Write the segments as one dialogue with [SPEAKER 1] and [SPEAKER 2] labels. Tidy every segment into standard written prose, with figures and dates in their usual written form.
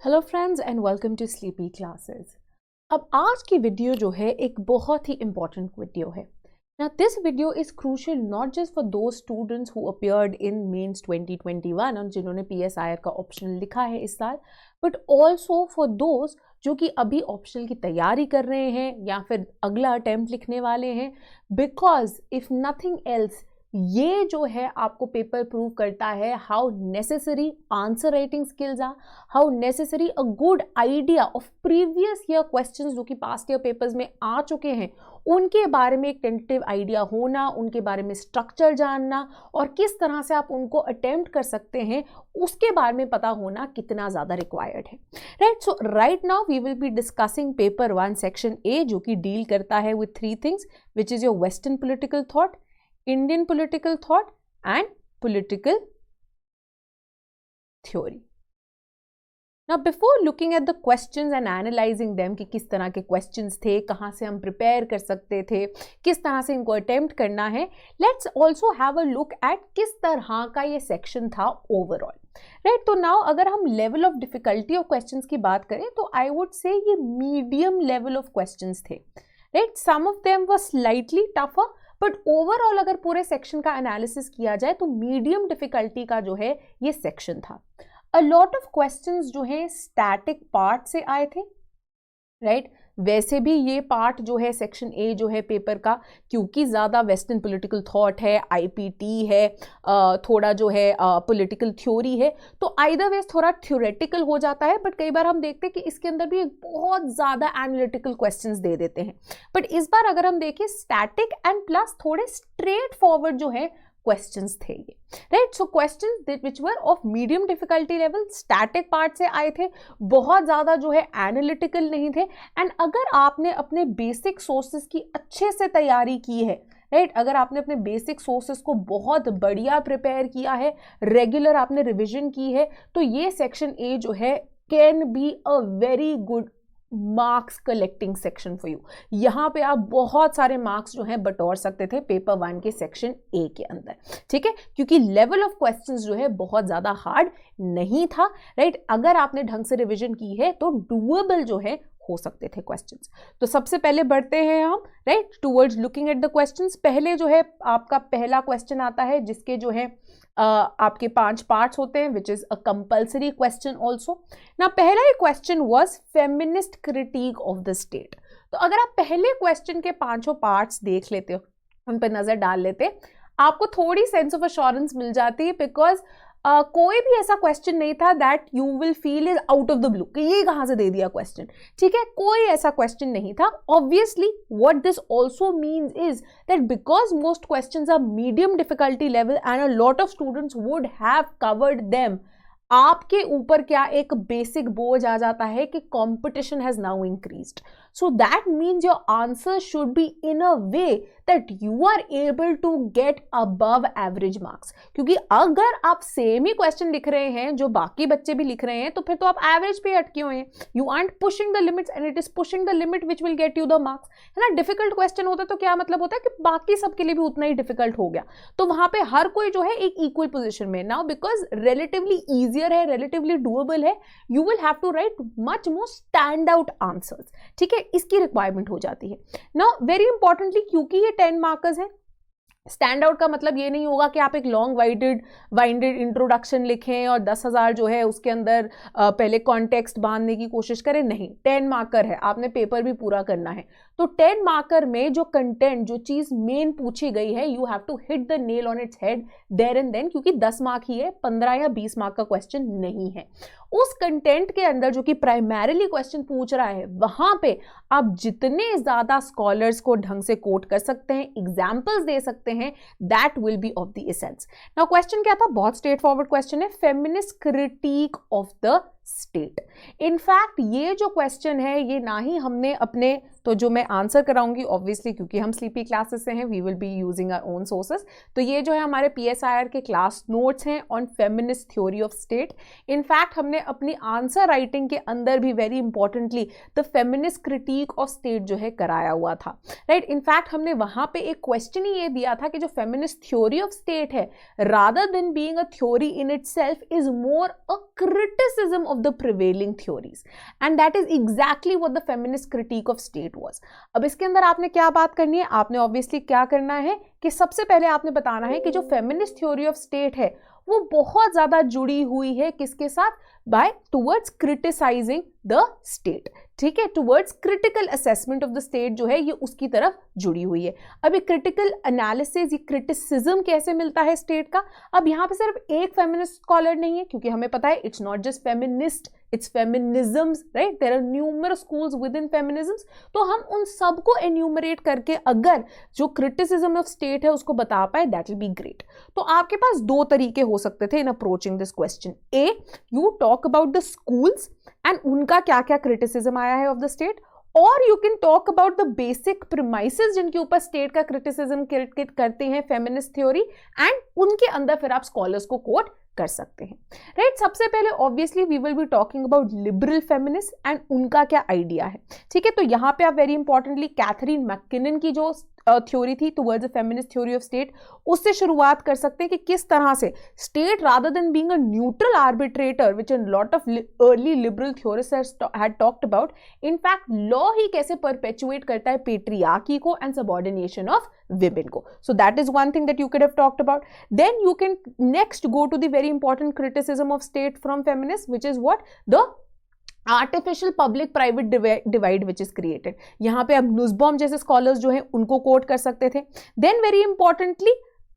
[SPEAKER 1] Hello friends and welcome to sleepy classes. अब आज की वीडियो जो है एक बहुत ही इंपॉर्टेंट वीडियो है। Now this video is crucial not just for those students who appeared in mains 2021 और जिन्होंने PSIR का ऑप्शनल लिखा है इस साल, बट ऑल्सो फॉर दोज जो कि अभी ऑप्शनल की तैयारी कर रहे हैं या फिर अगला अटेम्प्ट लिखने वाले हैं, बिकॉज इफ नथिंग एल्स ये जो है आपको पेपर प्रूव करता है how necessary answer writing skills are, how necessary a good idea of previous year questions जो कि पास्ट ईयर पेपर्स में आ चुके हैं उनके बारे में एक टेंटेटिव आइडिया होना, उनके बारे में स्ट्रक्चर जानना और किस तरह से आप उनको अटेम्प्ट कर सकते हैं उसके बारे में पता होना कितना ज़्यादा रिक्वायर्ड है। Right, so right now we will be discussing paper 1 section A जो कि डील करता है with 3 things which is your western political thought, Indian political thought and political theory. Now before looking at the questions and analyzing them कि किस तरह के questions थे, कहाँ से हम prepare कर सकते थे, किस तरह से इनको attempt करना है, let's also have a look at किस तरह का ये section था overall. Right, तो now अगर हम level of difficulty of questions की बात करें तो I would say ये medium level of questions थे. Right, some of them were slightly tougher but overall अगर पूरे सेक्शन का एनालिसिस किया जाए तो मीडियम डिफिकल्टी का जो है ये सेक्शन था। अ लॉट ऑफ क्वेश्चंस जो है स्टैटिक पार्ट से आए थे। राइट, वैसे भी ये पार्ट जो है सेक्शन ए जो है पेपर का, क्योंकि ज़्यादा वेस्टर्न पॉलिटिकल थॉट है, आईपीटी है, थोड़ा जो है पॉलिटिकल थ्योरी है, तो आइदर वेज थोड़ा थ्योरेटिकल हो जाता है, बट कई बार हम देखते हैं कि इसके अंदर भी बहुत ज़्यादा एनालिटिकल क्वेश्चंस दे देते हैं। बट इस बार अगर हम देखें स्टैटिक एंड प्लस थोड़े स्ट्रेट फॉरवर्ड जो है क्वेश्चंस थे ये। Right, so questions which were of medium difficulty level, static part से आए थे, बहुत ज़्यादा जो है एनालिटिकल नहीं थे। एंड अगर आपने अपने बेसिक सोर्सेज की अच्छे से तैयारी की है, राइट, अगर आपने अपने बेसिक सोर्सेज को बहुत बढ़िया प्रिपेयर किया है, रेगुलर आपने रिविजन की है, तो ये सेक्शन ए जो है can be a very good marks collecting section for you. यहाँ पे आप बहुत सारे मार्क्स जो हैं बटोर सकते थे पेपर 1 के सेक्शन ए के अंदर। ठीक है, क्योंकि लेवल ऑफ क्वेश्चंस जो है बहुत ज़्यादा हार्ड नहीं था। राइट, अगर आपने ढंग से रिविजन की है तो डूएबल जो है हो सकते थे क्वेश्चंस। तो सबसे पहले बढ़ते हैं हम right towards looking at the questions. पहले जो है आपका पहला क्वेश्चन आता है जिसके जो है आपके 5 पार्ट्स होते हैं, which is a compulsory question also. ना पहला ही question was feminist critique of the state. तो अगर आप पहले क्वेश्चन के 5 पार्ट्स देख लेते हो, उन पर नजर डाल लेते, आपको थोड़ी सेंस ऑफ अश्योरेंस मिल जाती है, बिकॉज कोई भी ऐसा क्वेश्चन नहीं था that you will feel is out of the blue कि ये कहाँ से दे दिया क्वेश्चन। ठीक है, कोई ऐसा क्वेश्चन नहीं था। Obviously what this also means is that because most questions are medium difficulty level and a lot of students would have covered them, आपके ऊपर क्या एक बेसिक बोझ आ जाता है कि competition has now increased. So that means your answer should be in a way that you are able to get above average marks. क्योंकि अगर आप सेम ही क्वेश्चन लिख रहे हैं जो बाकी बच्चे भी लिख रहे हैं तो फिर तो आप एवरेज पे अटके हुए हैं। You aren't pushing the limits and it is pushing the limit which will get you the marks. है ना, डिफिकल्ट क्वेश्चन होता है तो क्या मतलब होता है कि बाकी सबके लिए भी उतना ही डिफिकल्ट हो गया, तो वहां पे हर कोई जो है एक इक्वल पोजिशन में। नाउ बिकॉज रिलेटिवली ईजियर है, रिलेटिवली डूएबल है, you will have to write much more stand out answers. ठीक है, इसकी रिक्वायरमेंट हो जाती है। नाउ वेरी इंपॉर्टेंटली, क्योंकि ये 10 मार्कर्स है, स्टैंड आउट का मतलब ये नहीं होगा कि आप एक लॉन्ग वाइंडेड इंट्रोडक्शन लिखें और 10,000 जो है उसके अंदर पहले कॉन्टेक्स्ट बांधने की कोशिश करें। नहीं, 10 मार्कर है, आपने पेपर भी पूरा करना है। तो 10 मार्कर में जो कंटेंट, जो चीज मेन पूछी गई है, you have to hit the nail on its head there and then, क्योंकि 10 मार्क ही है, 15 या 20 मार्क का क्वेश्चन नहीं है। उस कंटेंट के अंदर जो कि प्राइमरीली क्वेश्चन पूछ रहा है, वहां पे आप जितने ज्यादा स्कॉलर्स को ढंग से कोट कर सकते हैं, एग्जाम्पल्स दे सकते हैं, that will be of the essence. Now question क्या था, बहुत स्ट्रेट फॉरवर्ड क्वेश्चन है, feminist critique of the state. In fact ये जो क्वेश्चन है ये ना ही हमने अपने, तो जो मैं आंसर कराऊंगी ऑब्वियसली क्योंकि हम स्लीपी क्लासेस से हैं, we will be using our own sources, तो ये जो है हमारे PSIR के क्लास नोट्स हैं on feminist theory of state. In fact हमने अपनी आंसर राइटिंग के अंदर भी very importantly the feminist critique of state जो है कराया हुआ था। राइट, इनफैक्ट हमने वहां पे एक क्वेश्चन ही ये दिया था कि जो फेमिनिस्ट थ्योरी ऑफ स्टेट है, rather than being a theory in itself, is more a criticism of the prevailing theories, and that is exactly what the feminist critique of state was. अब इसके अंदर आपने क्या बात करनी है, आपने ऑब्वियसली क्या करना है कि सबसे पहले आपने बताना है कि जो फेमिनिस्ट थ्योरी ऑफ स्टेट है वो बहुत ज्यादा जुड़ी हुई है किसके साथ, by towards criticising the state, ठीक है, towards critical assessment of the state जो है ये उसकी तरफ जुड़ी हुई है। अब ये क्रिटिकल एनालिसिस, ये क्रिटिसिज्म कैसे मिलता है स्टेट का, अब यहाँ पे सिर्फ एक फेमिनिस्ट स्कॉलर नहीं है, क्योंकि हमें पता है it's not just feminist, it's feminisms, right, there are numerous schools within feminisms. तो हम उन सबको एन्यूमरेट करके अगर जो क्रिटिसिज्म ऑफ स्टेट है उसको बता पाए, दैट विल बी ग्रेट। तो आपके पास दो तरीके हो सकते थे in approaching this question. Uh, you talk about the schools and उनका क्या क्या क्रिटिसिज्म आया है ऑफ द स्टेट, और you can talk about the basic premises जिनके ऊपर स्टेट का क्रिटिसिज्म करते हैं फेमिनिस्ट थ्योरी, एंड उनके अंदर फिर आप स्कॉलर्स को कोट कर सकते हैं, राइट। सबसे पहले obviously we will be talking about liberal feminist and उनका क्या आइडिया है, ठीक है। तो यहाँ पे आप वेरी इंपॉर्टेंटली कैथरीन मैकिनन की जो थ्योरी थी towards the feminist theory of state, उससे शुरुआत कर सकते हैं कि किस तरह से state rather than being a neutral arbitrator which a lot of early liberal theorists had talked about, in fact law ही कैसे परपेचुएट करता है पेट्रियार्की को एंड सबऑर्डिनेशन ऑफ women को। So that is one thing that you could have talked about. Then you can next go to the very important criticism of state from feminists, which is what? The artificial public private divide which is created. यहाँ पे अब नुसबॉम जैसे scholars जो हैं उनको coat कर सकते थे। देन वेरी इंपॉर्टेंटली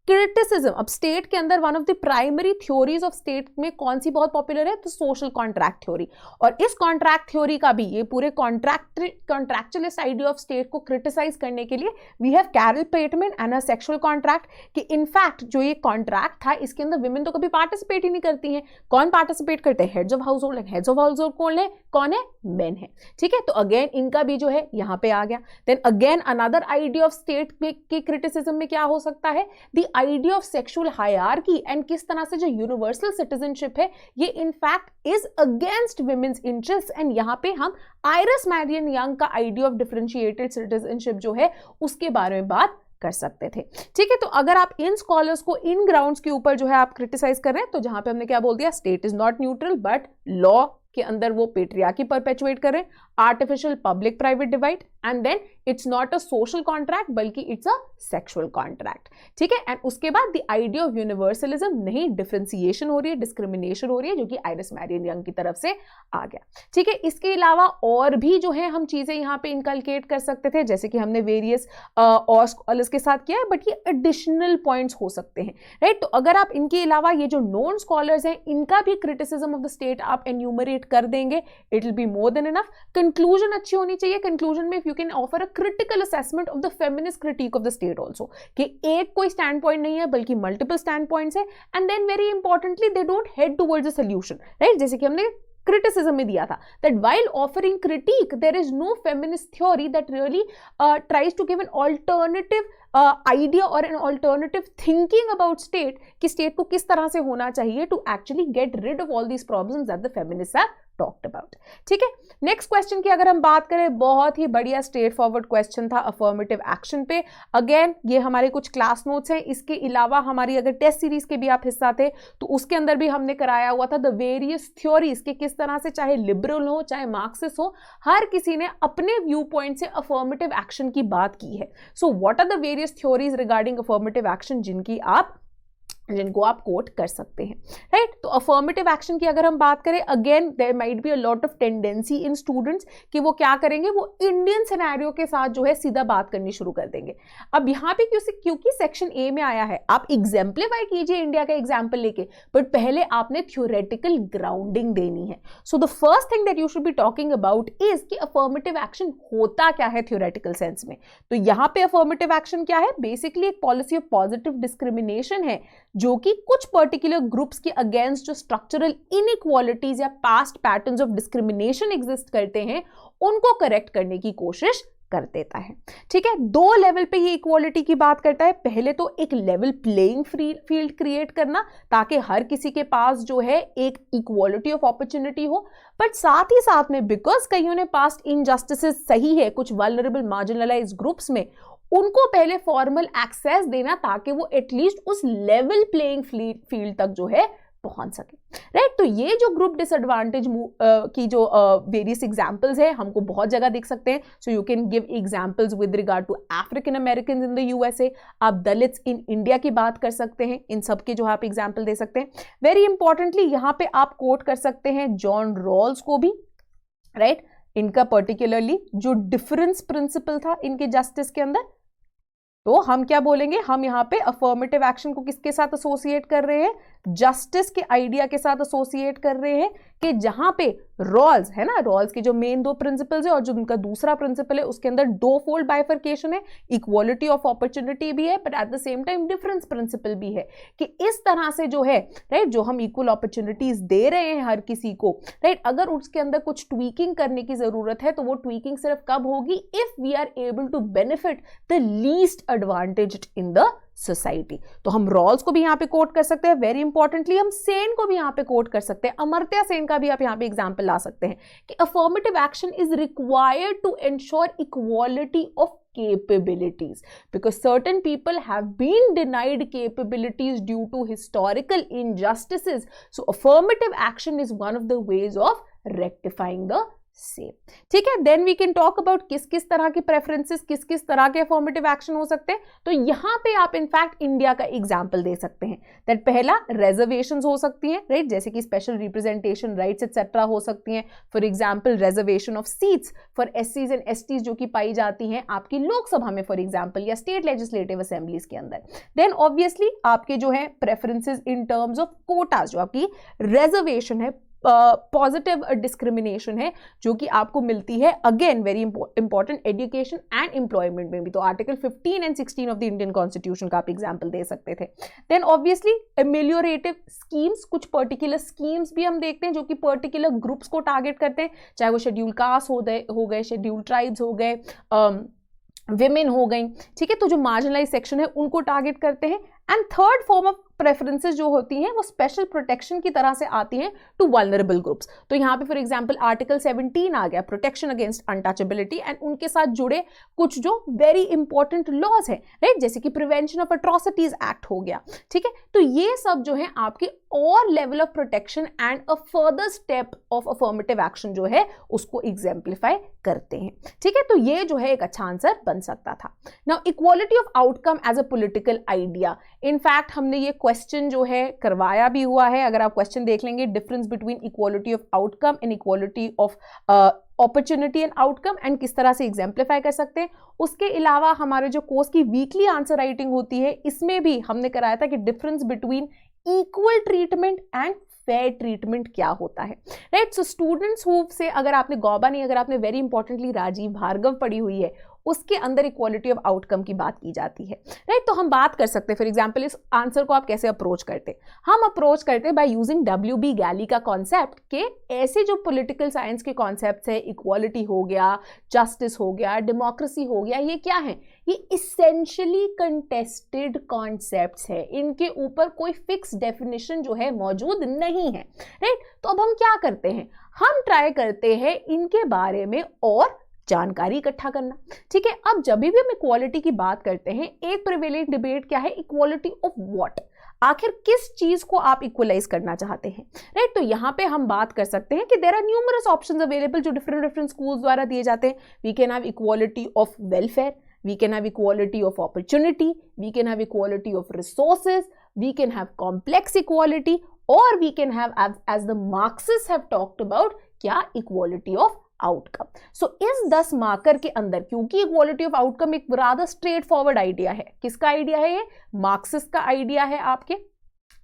[SPEAKER 1] क्रिटिसिज्म, अब स्टेट के अंदर one of the primary theories of state में कौन सी बहुत पॉपुलर है, तो सोशल कॉन्ट्रैक्ट थ्योरी। और इस कॉन्ट्रैक्ट थ्योरी का भी, ये पूरे कॉन्ट्रैक्चुअलिस्ट आइडिया ऑफ स्टेट को क्रिटिसाइज करने के लिए we have Carol Pateman and a sexual contract, कि इनफैक्ट जो ये कॉन्ट्रैक्ट था इसके अंदर विमेन तो कभी पार्टिसिपेट ही नहीं करती हैं। कौन पार्टिसिपेट करते हैं, heads of house hold. Heads of house hold कौन है, मेन है, ठीक है। तो अगेन इनका भी जो है यहाँ पे आ गया। Then again another idea of state के क्रिटिसिज्म में क्या हो सकता है, the idea of sexual hierarchy, and किस तरह से जो यूनिवर्सल सिटीजनशिप है ये in fact is against women's interest, and यहाँ पे हम आयरिस मैरियन यंग का आइडिया ऑफ डिफरेंशिएटेड सिटीजनशिप जो है उसके बारे में बात कर सकते थे, ठीक है। तो अगर आप इन स्कॉलर्स को इन ग्राउंड्स के ऊपर जो है आप क्रिटिसाइज कर रहे हैं, तो जहां पे हमने क्या बोल दिया, state is not neutral but law के अंदर वो पेट्रियार्की परपेचुएट कर रहे हैं, artificial public private divide, and then it's not a social contract बल्कि इट्स अ सेक्सुअल कॉन्ट्रैक्ट, ठीक है। एंड उसके बाद द आइडिया ऑफ यूनिवर्सलिज्म, नहीं डिफरेंशिएशन हो रही है, डिस्क्रिमिनेशन हो रही है, जो कि आयरिस मैरियन यंग की तरफ से आ गया, ठीक है। इसके अलावा और भी जो है हम चीजें यहाँ पे इनकलकेट कर सकते थे, जैसे कि हमने वेरियस और स्कॉलर्स के साथ किया है, बट ये एडिशनल पॉइंट्स हो सकते हैं, राइट। तो अगर आप इनके अलावा ये जो नॉन स्कॉलर्स हैं इनका भी क्रिटिसिज्म ऑफ द स्टेट आप एन्यूमरेट कर देंगे, it will be more than enough. Conclusion अच्छी होनी चाहिए, कंक्लूजन में you can offer a critical assessment of the feminist critique of the state also, कि एक कोई स्टैंड पॉइंट नहीं है बल्कि मल्टीपल स्टैंड पॉइंट्स है, and then very importantly they don't head towards a solution, right. जैसे कि हमने criticism में दिया था that while offering critique there is no feminist theory that really tries to give an alternative idea or an alternative thinking about state, कि state को किस तरह से होना चाहिए to actually get rid of all these problems that the feminists have talked about, ठीक है। Next question की अगर हम बात करें, बहुत ही बढ़िया स्ट्रेट फॉरवर्ड क्वेश्चन था अफर्मेटिव एक्शन पे। अगेन ये हमारे कुछ क्लास नोट्स हैं, इसके अलावा हमारी अगर टेस्ट सीरीज के भी आप हिस्सा थे तो उसके अंदर भी हमने कराया हुआ था द वेरियस थ्योरीज के किस तरह से, चाहे लिबरल हो चाहे मार्क्सिस्ट हो, हर किसी ने अपने व्यू पॉइंट से अफर्मेटिव एक्शन की बात की है। So what are the various theories regarding affirmative action जिनको आप कोट कर सकते हैं, राइट। तो अफर्मेटिव एक्शन की अगर हम बात करें, again there might be a lot of tendency in students कि वो क्या करेंगे, वो इंडियन सिनेरियो के साथ जो है सीधा बात करनी शुरू कर देंगे। अब यहाँ पे क्योंकि सेक्शन ए में आया है, आप एग्जाम्पलीफाई कीजिए इंडिया का एग्जाम्पल लेके, बट पहले आपने थ्योरेटिकल ग्राउंडिंग देनी है। So the first thing that you should B talking about is कि अफर्मेटिव एक्शन होता क्या है थ्योरेटिकल सेंस में। तो यहाँ पे अफर्मेटिव एक्शन क्या है, बेसिकली एक पॉलिसी ऑफ पॉजिटिव डिस्क्रिमिनेशन है जो कि कुछ पर्टिकुलर ग्रुप्स के अगेंस्ट जो स्ट्रक्चरल इनइक्वालिटीज या past patterns of discrimination exist करते हैं उनको करेक्ट करने की कोशिश कर देता है, ठीक है। दो लेवल पे ये इक्वालिटी की बात करता है। पहले तो एक लेवल प्लेइंग फील्ड क्रिएट करना ताकि हर किसी के पास जो है एक इक्वालिटी ऑफ अपॉर्चुनिटी हो, बट साथ ही साथ में बिकॉज कईयों ने पास्ट इनजस्टिसेस सही है कुछ वल्नरेबल मार्जिनलाइज्ड ग्रुप्स में, उनको पहले फॉर्मल एक्सेस देना ताकि वो एटलीस्ट उस लेवल प्लेइंग फील्ड तक जो है पहुंच सके, राइट। तो ये जो ग्रुप डिसएडवांटेज की जो वेरियस एग्जांपल्स है हमको बहुत जगह दिख सकते हैं। So you can give examples with regard to African American in the USA, आप दलित्स इन इंडिया की बात कर सकते हैं, इन सब के जो आप एग्जांपल दे सकते हैं। वेरी इंपॉर्टेंटली यहाँ पे आप कोट कर सकते हैं जॉन रॉल्स को भी, राइट। इनका पर्टिकुलरली जो डिफरेंस प्रिंसिपल था इनके जस्टिस के अंदर, तो हम क्या बोलेंगे, हम यहाँ पे अफर्मेटिव एक्शन को किसके साथ एसोसिएट कर रहे हैं, जस्टिस के आइडिया के साथ एसोसिएट कर रहे हैं कि जहां पे रॉल्स है ना, रॉल्स के जो मेन 2 प्रिंसिपल्स है और जो उनका दूसरा प्रिंसिपल है उसके अंदर 2 फोल्ड बाइफर्केशन है, इक्वालिटी ऑफ अपॉर्चुनिटी भी है but at the same time difference principle भी है कि इस तरह से जो है, राइट, जो हम इक्वल अपॉर्चुनिटीज दे रहे हैं हर किसी को, राइट, अगर उसके अंदर कुछ ट्वीकिंग करने की जरूरत है तो वो ट्वीकिंग सिर्फ कब होगी, if we are able to benefit the least advantaged in the society. तो हम रॉल्स को भी यहाँ पे कोट कर सकते हैं, वेरी इंपॉर्टेंटली हम सेन को भी यहाँ पे कोट कर सकते हैं, अमर्त्य सेन का भी आप यहाँ पे एग्जांपल ला सकते हैं कि affirmative action is required to ensure equality of capabilities because certain people have been denied capabilities due to historical injustices, so affirmative action is one of the ways of rectifying the same, ठीक है। Then we can talk about किस किस तरह के preferences, किस किस तरह के अफर्मेटिव एक्शन हो सकते हैं। तो यहां पे आप इनफैक्ट इंडिया का एग्जांपल दे सकते हैं दैट पहला रिजर्वेशंस हो सकती हैं, राइट, जैसे कि स्पेशल रिप्रेजेंटेशन राइट्स एक्सेट्रा हो सकती हैं। For example reservation of seats for एससीज एंड एसटीज जो कि पाई जाती हैं आपकी लोकसभा में फॉर एग्जांपल या स्टेट लेजिस्लेटिव असेंबलीज के अंदर। देन ऑब्वियसली आपके जो है preferences in terms of quotas, जो आपकी रिजर्वेशन है, पॉजिटिव डिस्क्रिमिनेशन है जो कि आपको मिलती है again very important education and employment में भी, तो article 15 and 16 of the Indian constitution का आप एग्जांपल दे सकते थे। देन ऑब्वियसली एमेलियोरेटिव स्कीम्स, कुछ पर्टिकुलर स्कीम्स भी हम देखते हैं जो कि पर्टिकुलर ग्रुप्स को टारगेट करते हैं, चाहे वो शेड्यूल कास्ट हो गए, शेड्यूल ट्राइब्स हो गए, विमेन हो गई, ठीक है, तो जो मार्जिनलाइज सेक्शन है उनको टारगेट करते हैं। And third form of preferences जो होती हैं वो स्पेशल प्रोटेक्शन की तरह से आती हैं टू वल्नरेबल ग्रुप्स। तो यहाँ पे फॉर एग्जांपल आर्टिकल 17 आ गया, प्रोटेक्शन अगेंस्ट अनटचेबिलिटी, एंड उनके साथ जुड़े कुछ जो वेरी इंपॉर्टेंट लॉज हैं, राइट, जैसे कि प्रिवेंशन ऑफ अट्रॉसिटीज एक्ट हो गया, ठीक है। तो ये सब जो है आपके और level of protection and a further step of affirmative action जो है उसको एग्जाम्प्लीफाई करते हैं, ठीक है। तो ये जो है एक अच्छा आंसर बन सकता था। Now equality of outcome as a political idea, in fact हमने ये क्वेश्चन जो है करवाया भी हुआ है, अगर आप क्वेश्चन देख लेंगे, difference between equality of outcome and equality of opportunity and outcome and किस तरह से एग्जाम्प्लीफाई कर सकते हैं। उसके अलावा हमारे जो कोर्स की वीकली आंसर राइटिंग होती है इसमें भी हमने कराया था कि difference between equal treatment and fair treatment क्या होता है, राइट। सो स्टूडेंट्स हु से अगर आपने गौबा नहीं, अगर आपने वेरी इंपॉर्टेंटली राजीव भार्गव पढ़ी हुई है उसके अंदर इक्वालिटी ऑफ आउटकम की बात की जाती है, राइट। तो हम बात कर सकते हैं फॉर एग्जांपल इस आंसर को आप कैसे अप्रोच करते, हम अप्रोच करते हैं बाय यूजिंग WB गैली का कॉन्सेप्ट के ऐसे जो पॉलिटिकल साइंस के कॉन्सेप्ट्स है, इक्वालिटी हो गया, जस्टिस हो गया, डेमोक्रेसी हो गया, ये क्या है, ये इसेंशियली कंटेस्टेड कॉन्सेप्ट्स है, इनके ऊपर कोई फिक्स डेफिनेशन जो है मौजूद नहीं है, राइट। तो अब हम क्या करते हैं, हम ट्राई करते हैं इनके बारे में और जानकारी इकट्ठा करना, ठीक है। अब जब भी हम इक्वालिटी की बात करते हैं, एक प्रिवेलेंट डिबेट क्या है, इक्वालिटी ऑफ व्हाट, आखिर किस चीज को आप इक्वलाइज करना चाहते हैं, राइट। तो यहां पे हम बात कर सकते हैं कि there are numerous options available जो डिफरेंट स्कूल्स द्वारा दिए जाते हैं। We can have equality of welfare, we can have equality of opportunity, we can have equality of resources, we can have complex equality, or we can have as the Marxists have talked about क्या equality of outcome. सो इस 10 marker के अंदर, क्योंकि equality of outcome एक rather straight forward idea है, किसका idea है ये, मार्क्सिस्ट का आइडिया है, आपके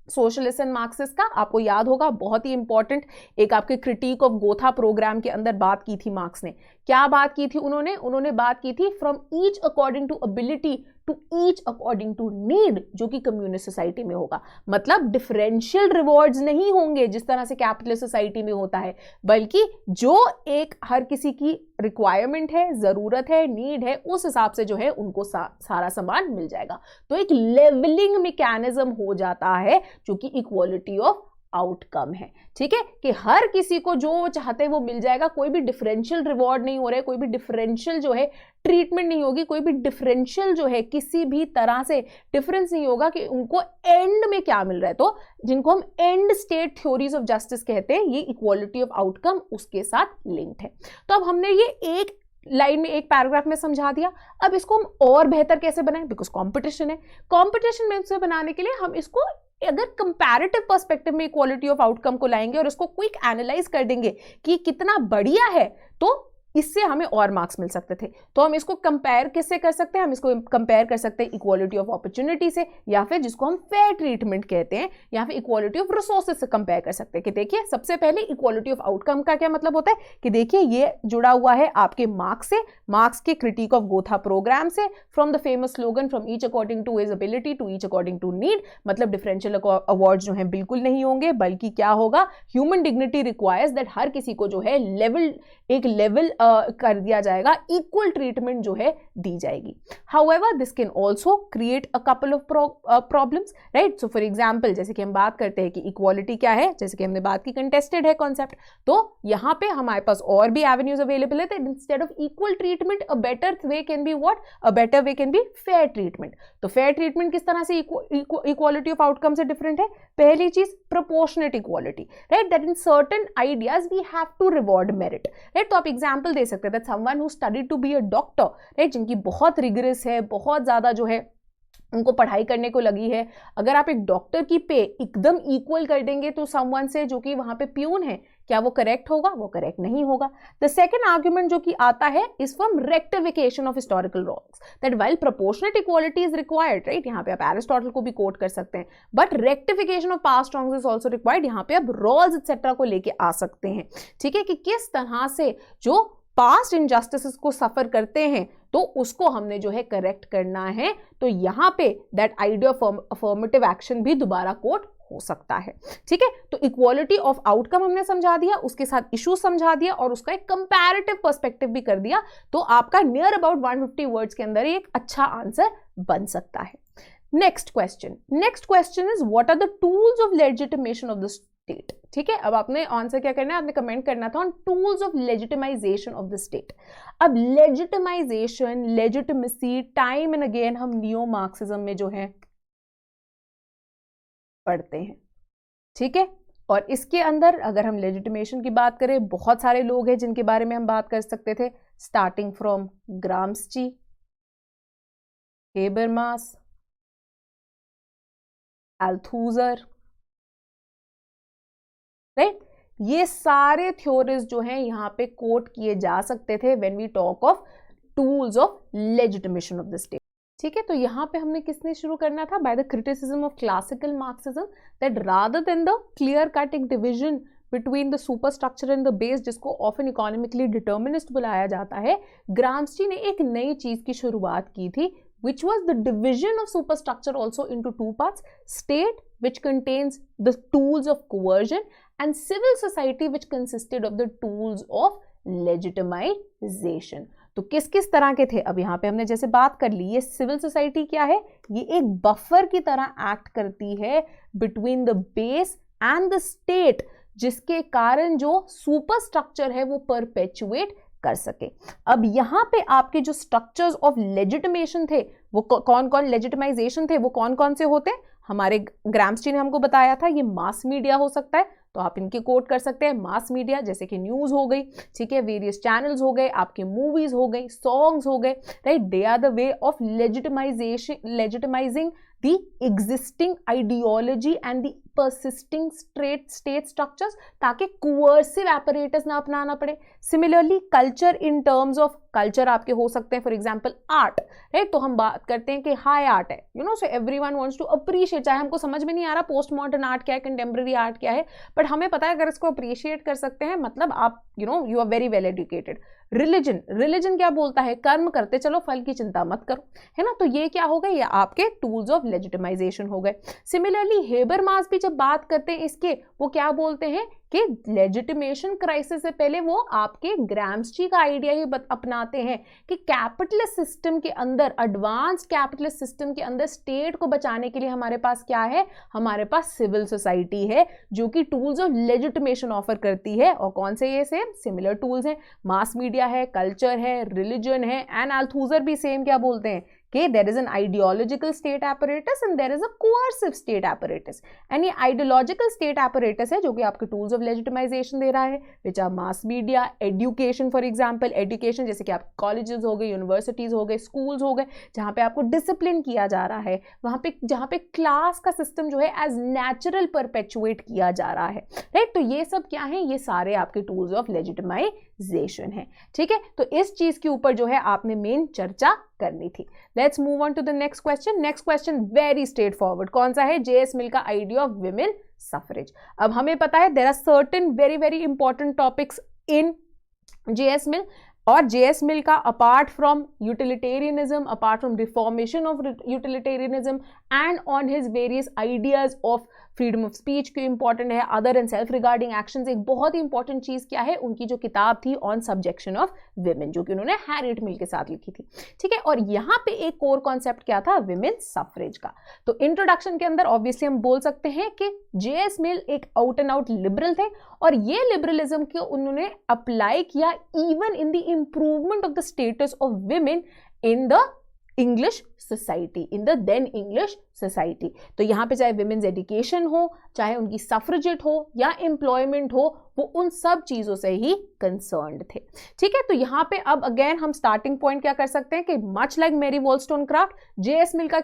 [SPEAKER 1] सोशलिस्ट एंड मार्क्सिस्ट का। आपको याद होगा बहुत ही इंपॉर्टेंट एक आपके क्रिटिक ऑफ गोथा प्रोग्राम के अंदर बात की थी मार्क्स ने, क्या बात की थी उन्होंने बात की थी from each according to ability to each according to need, जो कि कम्युनिस्ट सोसाइटी में होगा। मतलब डिफरेंशियल रिवॉर्ड्स नहीं होंगे जिस तरह से कैपिटलिस्ट सोसाइटी में होता है, बल्कि जो एक हर किसी की रिक्वायरमेंट है, जरूरत है, नीड है, उस हिसाब से जो है उनको सारा सामान मिल जाएगा। तो एक लेवलिंग मैकेनिज्म हो जाता है जो कि इक्वालिटी ऑफ आउटकम है, ठीक है, कि हर किसी को जो चाहते हैं वो मिल जाएगा, कोई भी डिफरेंशियल रिवॉर्ड नहीं हो रहा है, कोई भी डिफरेंशियल जो है ट्रीटमेंट नहीं होगी, कोई भी डिफरेंशियल जो है किसी भी तरह से डिफरेंस नहीं होगा कि उनको एंड में क्या मिल रहा है। तो जिनको हम and state theories of justice कहते हैं, ये इक्वालिटी ऑफ आउटकम उसके साथ लिंक्ड है। तो अब हमने ये एक लाइन में, एक पैराग्राफ में समझा दिया। अब इसको हम और बेहतर कैसे बनाएं, बिकॉज कॉम्पिटिशन है, कॉम्पिटिशन में से बनाने के लिए हम इसको अगर कंपैरेटिव पर्सपेक्टिव में इक्वालिटी ऑफ आउटकम को लाएंगे और इसको क्विक एनालाइज कर देंगे कि कितना बढ़िया है, तो इससे हमें और मार्क्स मिल सकते थे। तो हम इसको कंपेयर किससे कर सकते हैं, हम इसको कंपेयर कर सकते हैं इक्वालिटी ऑफ अपॉर्चुनिटी से, या फिर जिसको हम फेयर ट्रीटमेंट कहते हैं, या फिर इक्वालिटी ऑफ रिसोर्सेज से कंपेयर कर सकते हैं। कि देखिए सबसे पहले इक्वालिटी ऑफ आउटकम का क्या मतलब होता है कि देखिए ये जुड़ा हुआ है आपके मार्क्स से, मार्क्स के क्रिटिक ऑफ गोथा प्रोग्राम से, from the famous slogan from each according to his ability to each according to need. मतलब डिफरेंशियल अवार्ड जो है बिल्कुल नहीं होंगे, बल्कि क्या होगा, ह्यूमन डिग्निटी रिक्वायर्स दैट हर किसी को जो है एक लेवल कर दिया जाएगा, इक्वल ट्रीटमेंट जो है दी जाएगी। However this can also create a couple of problems, right. So for example जैसे कि हम बात करते हैं कि इक्वालिटी क्या है, जैसे कि हमने बात की कंटेस्टेड है कॉन्सेप्ट, तो यहाँ पे हमारे पास और भी एवेन्यूज अवेलेबल है। Instead of equal treatment a better way can be what, a better way can be fair treatment. तो फेयर ट्रीटमेंट किस तरह से इक्वालिटी ऑफ आउटकम से डिफरेंट है? पहली चीज proportionate equality, right, that in certain ideas we have to reward merit, right. तो आप एग्जांपल दे सकते हैं that someone who studied to be a doctor, right, जिनकी बहुत रिगरस है, बहुत ज्यादा जो है उनको पढ़ाई करने को लगी है, अगर आप एक डॉक्टर की पे एकदम इक्वल कर देंगे तो समवन से जो कि वहां पे प्यून है, क्या वो करेक्ट होगा? वो करेक्ट नहीं होगा। द सेकंड आर्ग्यूमेंट जो कि आता है is from rectification of historical wrongs, that while proportionate equality is required, right, यहाँ पे आप एरिस्टोटल को भी कोट कर सकते हैं, but rectification of past wrongs is also required. यहाँ पे आप रॉल्स एक्सेट्रा को लेके आ सकते हैं, ठीक है, कि किस तरह से जो पास्ट इनजस्टिसेस को सफर करते हैं तो उसको हमने जो है करेक्ट करना है। तो यहां पे that idea of affirmative action भी दोबारा कोट हो सकता है, ठीक है। तो इक्वालिटी ऑफ आउटकम हमने समझा दिया, उसके साथ इशू समझा दिया और उसका एक कंपैरेटिव पर्सपेक्टिव भी कर दिया, तो आपका नियर अबाउट 150 वर्ड्स के अंदर एक अच्छा आंसर बन सकता है। Next question is what are the tools of legitimation of the state, ठीक है। अब आपने आंसर क्या करना है, आपने कमेंट करना था on tools of legitimisation of the state. अब legitimisation, legitimacy, time and again हम नियो मार्क्सिज्म में जो है पढ़ते हैं, ठीक है। और इसके अंदर अगर हम लेजिटिमेशन की बात करें, बहुत सारे लोग हैं जिनके बारे में हम बात कर सकते थे, starting from Gramsci, Habermas, Althusser, right, ये सारे थ्योरीज जो हैं यहाँ पे कोट किए जा सकते थे when we talk of tools of legitimation of the state, ठीक है। तो यहाँ पे हमने किसने शुरू करना था, by the criticism of classical Marxism, that rather than the clear cutting division between the super structure and the base, जिसको ऑफन इकोनॉमिकली डिटर्मिनिस्ट बुलाया जाता है, ग्राम्स्की ने एक नई चीज की शुरुआत की थी, which was the division of superstructure also into two parts: state, which contains the tools of coercion, and civil society, which consisted of the tools of legitimization. तो किस किस तरह के थे, अब यहाँ पे हमने जैसे बात कर ली, ये सिविल सोसाइटी क्या है, ये एक बफर की तरह एक्ट करती है between the base and the state, जिसके कारण जो सुपर स्ट्रक्चर है वो परपेचुएट कर सके। अब यहाँ पे आपके जो स्ट्रक्चर्स ऑफ लेजिटिमेशन थे, वो कौन कौन लेजिटिमाइजेशन थे, वो कौन कौन से होते हैं, हमारे ग्राम्स्की ने हमको बताया था, ये मास मीडिया हो सकता है, तो आप इनके कोट कर सकते हैं। मास मीडिया जैसे कि न्यूज हो गई, ठीक है, वेरियस चैनल्स हो गए, आपके मूवीज हो गई, सॉन्ग्स हो गए, right, they are the way of legitimising the existing ideology and the persisting state structures, ताकि coercive apparatus ना अपनाना पड़े। Similarly, culture in terms of culture आपके हो सकते हैं, for example art, right, तो हम बात करते हैं कि high art है, you know, so everyone wants to appreciate, चाहे हमको समझ में नहीं आ रहा पोस्ट मॉडर्न आर्ट क्या है, कंटेम्प्रेरी आर्ट क्या है, बट हमें पता है अगर इसको अप्रिशिएट कर सकते हैं, मतलब आप you are very well educated. Religion क्या बोलता है, कर्म करते चलो, फल की चिंता मत करो, है ना। तो ये क्या हो गए, ये आपके टूल्स ऑफ लेजिटिमाइजेशन हो गए। सिमिलरली हेबरमास भी जब बात करते हैं इसके, वो क्या बोलते हैं कि लेजिटिमेशन क्राइसिस से पहले वो आपके ग्राम्स्की का आइडिया ही अपनाते हैं कि कैपिटलिस्ट सिस्टम के अंदर, एडवांस कैपिटलिस्ट सिस्टम के अंदर स्टेट को बचाने के लिए हमारे पास क्या है, हमारे पास सिविल सोसाइटी है जो कि टूल्स ऑफ लेजिटिमेशन ऑफर करती है। और कौन से ये सेम सिमिलर टूल्स हैं, मास मीडिया है, कल्चर है, रिलीजन है, एंड अल्थुजर भी सेम क्या बोलते हैं कि there is an ideological state apparatus and there is a coercive state apparatus, and ये ideological state apparatus है जो कि आपके tools of legitimization दे रहा है, which are mass media, education for example, education जैसे कि आप colleges हो गए, universities हो गए, schools हो गए, जहाँ पे आपको discipline किया जा रहा है, वहाँ पे जहाँ पे class का system जो है as natural perpetuate किया जा रहा है, right? तो ये सब क्या है, ये सारे आपके tools of legitimization है, ठीक है। तो इस चीज के ऊपर जो है आपने मेन चर्चा करनी थी। Let's move on to the next question. Next question very straightforward, कौन सा है, जेएस मिल का आइडिया ऑफ विमेन सफरेज। अब हमें पता है there are certain very very important topics in JS Mill, और जेएस मिल का apart from utilitarianism, apart from reformation of utilitarianism and on his various ideas of freedom of speech क्यों important है, other and self regarding actions, एक बहुत ही important चीज क्या है, उनकी जो किताब थी ऑन सब्जेक्शन ऑफ विमेन जो कि उन्होंने हैरियट मिल के साथ लिखी थी, ठीक है। और यहाँ पे एक कोर कॉन्सेप्ट क्या था, विमेन सफरेज का। तो इंट्रोडक्शन के अंदर ऑब्वियसली हम बोल सकते हैं कि जेएस मिल एक आउट एंड आउट लिबरल थे, और ये लिबरलिज्म को उन्होंने अप्लाई किया even in the improvement of the status of women in the English society, in the then English society. तो यहाँ पे चाहे विमेन्स एजुकेशन हो, चाहे उनकी सफ्रेजेट हो या एम्प्लॉयमेंट हो, वो उन सब चीजों से ही कंसर्न्ड थे, ठीक है। तो यहाँ पे अब अगेन हम स्टार्टिंग पॉइंट क्या कर सकते हैं कि मच लाइक मेरी वॉलस्टोनक्राफ्ट, जेएस मिल का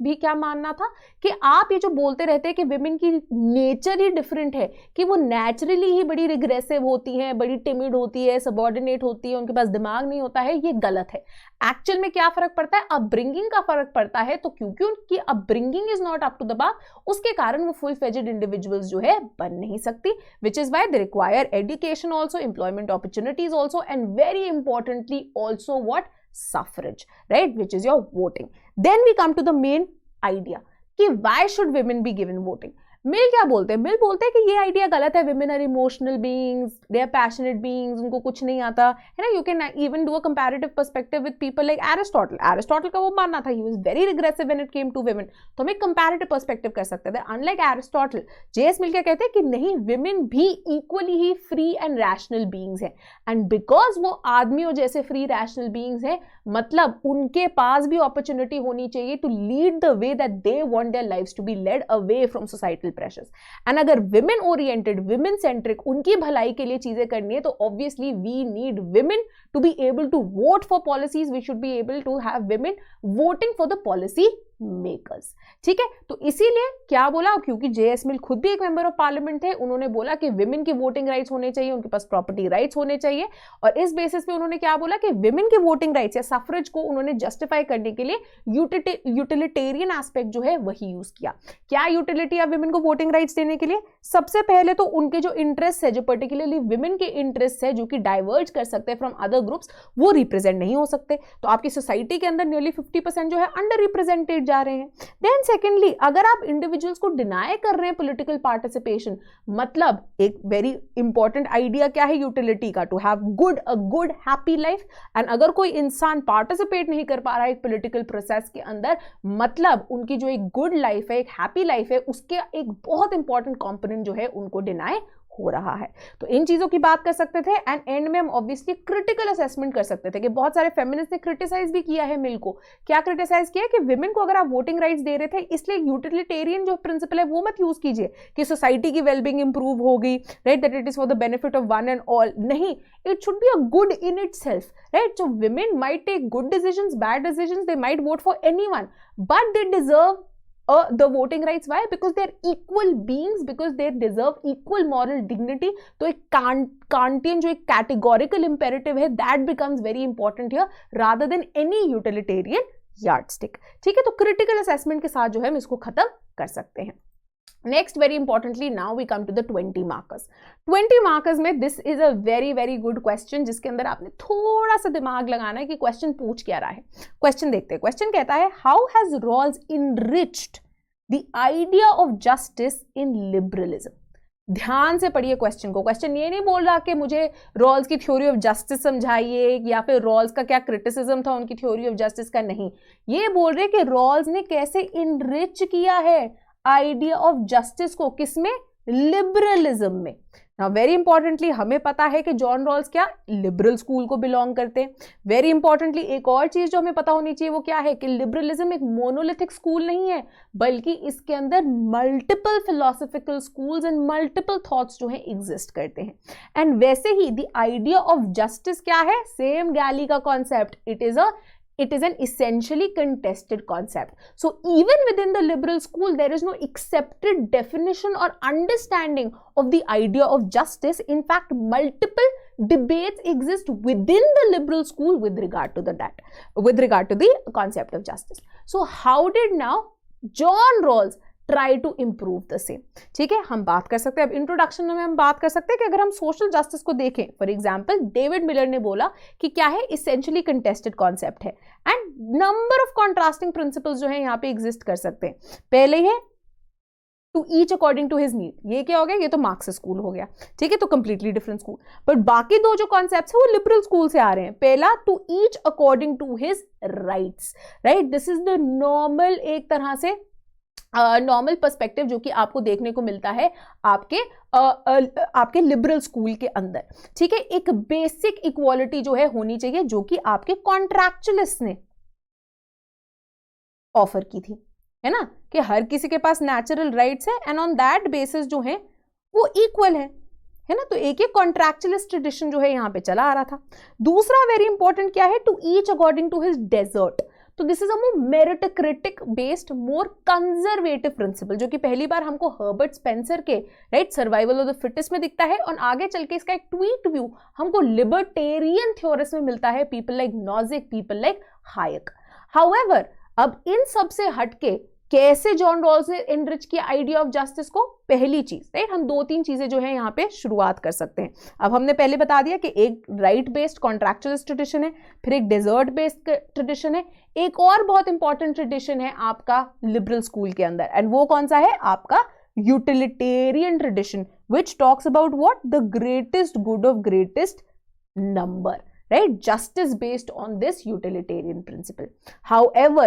[SPEAKER 1] भी क्या मानना था कि आप ये जो बोलते रहते हैं कि विमेन की नेचर ही डिफरेंट है, कि वो नेचुरली ही बड़ी रिग्रेसिव होती हैं, बड़ी टिमिड होती है, सबॉर्डिनेट होती है, उनके पास दिमाग नहीं होता है, ये गलत है। एक्चुअल में क्या फर्क पड़ता है, अपब्रिंगिंग का फर्क पड़ता है। तो क्योंकि उनकी upbringing is not up to the mark, उसके कारण वो फुल फ्लेजेड इंडिविजुअल्स जो है बन नहीं सकती, which is why they require education also, employment opportunities also, and very importantly also what, suffrage, right, which is your voting. Then we come to the main idea कि why should women be given voting. Mill क्या बोलते हैं, मिल बोलते हैं कि ये idea गलत है, women are emotional beings, they are passionate beings, उनको कुछ नहीं आता है ना। You can even do a comparative perspective with people like Aristotle. Aristotle का वो मानना था, he was very regressive when it came to women. तो हम एक कंपैरेटिव पर्सपेक्टिव कर सकते थे। अनलाइक एरिस्टोटल, जेएस मिल क्या कहते हैं कि नहीं, विमेन भी equally he free and rational beings हैं, एंड बिकॉज वो आदमियों जैसे फ्री रैशनल बीइंग्स हैं, मतलब उनके पास भी अपॉर्चुनिटी होनी चाहिए to lead the way that they want their lives to be led away from societal pressures. And अगर विमेन ओरिएंटेड, विमेन सेंट्रिक, उनकी भलाई के लिए चीजें करनी है, तो obviously we need women to be able to vote for policies, we should be able to have women voting for the policy makers, ठीक है। तो इसीलिए क्या बोला, क्योंकि जेएस मिल खुद भी एक मेंबर ऑफ पार्लियामेंट थे, उन्होंने बोला कि विमेन की वोटिंग राइट्स होने चाहिए, उनके पास प्रॉपर्टी राइट्स होने चाहिए, और इस बेसिस पे उन्होंने क्या बोला कि विमेन की वोटिंग राइट्स या सफरेज को उन्होंने जस्टिफाई करने के लिए यूटिलिटेरियन एस्पेक्ट जो है वही यूज किया। क्या यूटिलिटी है विमेन को वोटिंग राइट्स देने के लिए? सबसे पहले तो उनके जो इंटरेस्ट है, जो पर्टिकुलरली विमेन के इंटरेस्ट है, जो कि डाइवर्ज कर सकते हैं फ्रॉम अदर ग्रुप्स, वो रिप्रेजेंट नहीं हो सकते। तो आपकी सोसाइटी के अंदर नियरली 50% जो है अंडर रिप्रेजेंटेड जा रहे हैं। देन सेकेंडली, अगर आप इंडिविजुअल्स को डिनाई कर रहे हैं पॉलिटिकल पार्टिसिपेशन, मतलब एक वेरी इंपॉर्टेंट आइडिया क्या है यूटिलिटी का, to have a good happy life, and अगर कोई इंसान पार्टिसिपेट नहीं कर पा रहा है एक पॉलिटिकल प्रोसेस के अंदर, मतलब उनकी जो एक गुड लाइफ है, एक हैप्पी लाइफ है, उसके एक बहुत इंपॉर्टेंट कंपोनेंट जो है उनको डिनाई हो रहा है। तो इन चीजों की बात कर सकते थे, एंड एंड में हम ऑब्वियसली क्रिटिकल असेसमेंट कर सकते थे कि बहुत सारे फेमिनिस्ट ने क्रिटिसाइज भी किया है मिल को। क्या क्रिटिसाइज किया कि विमेन को अगर आप वोटिंग राइट्स दे रहे थे, इसलिए यूटिलिटेरियन जो प्रिंसिपल है वो मत यूज कीजिए कि सोसाइटी की वेलबींग इंप्रूव होगी, right, that it is for the benefit of one and all. नहीं, it should be a good in itself, right. So women might take good decisions, bad decisions, they might vote for anyone, but they deserve the voting rights. Why? Because they are equal beings, because they deserve equal moral dignity. तो एक Kantian जो एक categorical imperative है, that becomes very important here rather than any utilitarian yardstick, ठीक है। तो critical assessment के साथ जो है हम इसको खत्म कर सकते हैं। Next, very importantly, now we come to the 20 markers. 20 markers में this is a very very good question, जिसके अंदर आपने थोड़ा सा दिमाग लगाना है कि क्वेश्चन पूछ क्या रहा है। क्वेश्चन देखते हैं। क्वेश्चन कहता है, how has Rawls enriched the idea of justice in liberalism? ध्यान से पढ़िए क्वेश्चन को। क्वेश्चन ये नहीं बोल रहा कि मुझे रॉल्स की थ्योरी ऑफ जस्टिस समझाइए या फिर रॉल्स का क्या क्रिटिसिज्म था उनकी थ्योरी ऑफ जस्टिस का, नहीं, ये बोल रहे कि रॉल्स ने कैसे इनरिच किया है आइडिया ऑफ जस्टिस को, किसमें, लिबरलिज्म में। नाउ वेरी इंपॉर्टेंटली हमें पता है कि जॉन रॉल्स क्या लिबरल स्कूल को बिलोंग करते हैं। वेरी इंपॉर्टेंटली एक और चीज जो हमें पता होनी चाहिए वो क्या है कि लिबरलिज्म एक मोनोलिथिक स्कूल नहीं है, बल्कि इसके अंदर multiple philosophical schools and multiple thoughts जो है एग्जिस्ट करते हैं। एंड वैसे ही द आइडिया ऑफ जस्टिस क्या है, सेम गैली का concept, it is an essentially contested concept. So even within the liberal school, there is no accepted definition or understanding of the idea of justice. In fact, multiple debates exist within the liberal school with regard to the concept of justice. So how did now John Rawls try to improve the same? ठीक है, हम बात कर सकते हैं, अब introduction में हम बात कर सकते हैं कि अगर हम सोशल जस्टिस को देखें, फॉर एग्जांपल डेविड मिलर ने बोला कि क्या है, इसेंशियली कंटेस्टेड कॉन्सेप्ट है and number of contrasting principles जो है यहाँ पे एग्जिस्ट कर सकते हैं। पहले है to each according to his need, ये क्या हो गया, ये तो मार्क्स स्कूल हो गया, ठीक है, तो कंप्लीटली डिफरेंट स्कूल। बट बाकी दो जो कॉन्सेप्ट्स है वो लिबरल स्कूल से आ रहे हैं। पहला to each according to his rights, right, this is the normal, एक तरह से नॉर्मल पर्सपेक्टिव जो कि आपको देखने को मिलता है आपके लिबरल स्कूल के अंदर। ठीक है, एक बेसिक इक्वालिटी जो है होनी चाहिए जो कि आपके कॉन्ट्रैक्चुअलिस्ट ने ऑफर की थी, है ना, कि हर किसी के पास नेचुरल राइट्स है एंड ऑन दैट बेसिस जो है वो इक्वल है ना। तो एक कॉन्ट्रैक्चुअलिस्ट ट्रेडिशन जो है यहाँ पे चला आ रहा था। दूसरा वेरी इंपॉर्टेंट क्या है, to each according to his desert. तो this is a more meritocratic based more conservative principle, जो कि पहली बार हमको हर्बर्ट स्पेंसर के right survival of the fittest में दिखता है और आगे चल के इसका एक ट्वीट व्यू हमको लिबर्टेरियन थ्योरिस्ट में मिलता है, people like Nozick, people like Hayek. However अब इन सब से हटके कैसे जॉन रॉल्स ने एनरिच किया आइडिया ऑफ जस्टिस को, पहली चीज, राइट, हम दो तीन चीजें जो है यहाँ पे शुरुआत कर सकते हैं। अब हमने पहले बता दिया कि एक राइट बेस्ड कॉन्ट्रैक्चुअलिस्ट ट्रेडिशन है, फिर एक डेजर्ट बेस्ड ट्रेडिशन है, एक और बहुत इंपॉर्टेंट ट्रेडिशन है आपका लिबरल स्कूल के अंदर, एंड वो कौन सा है, आपका utilitarian tradition, which talks about what, the greatest good of greatest number, right, justice based on this utilitarian principle. However,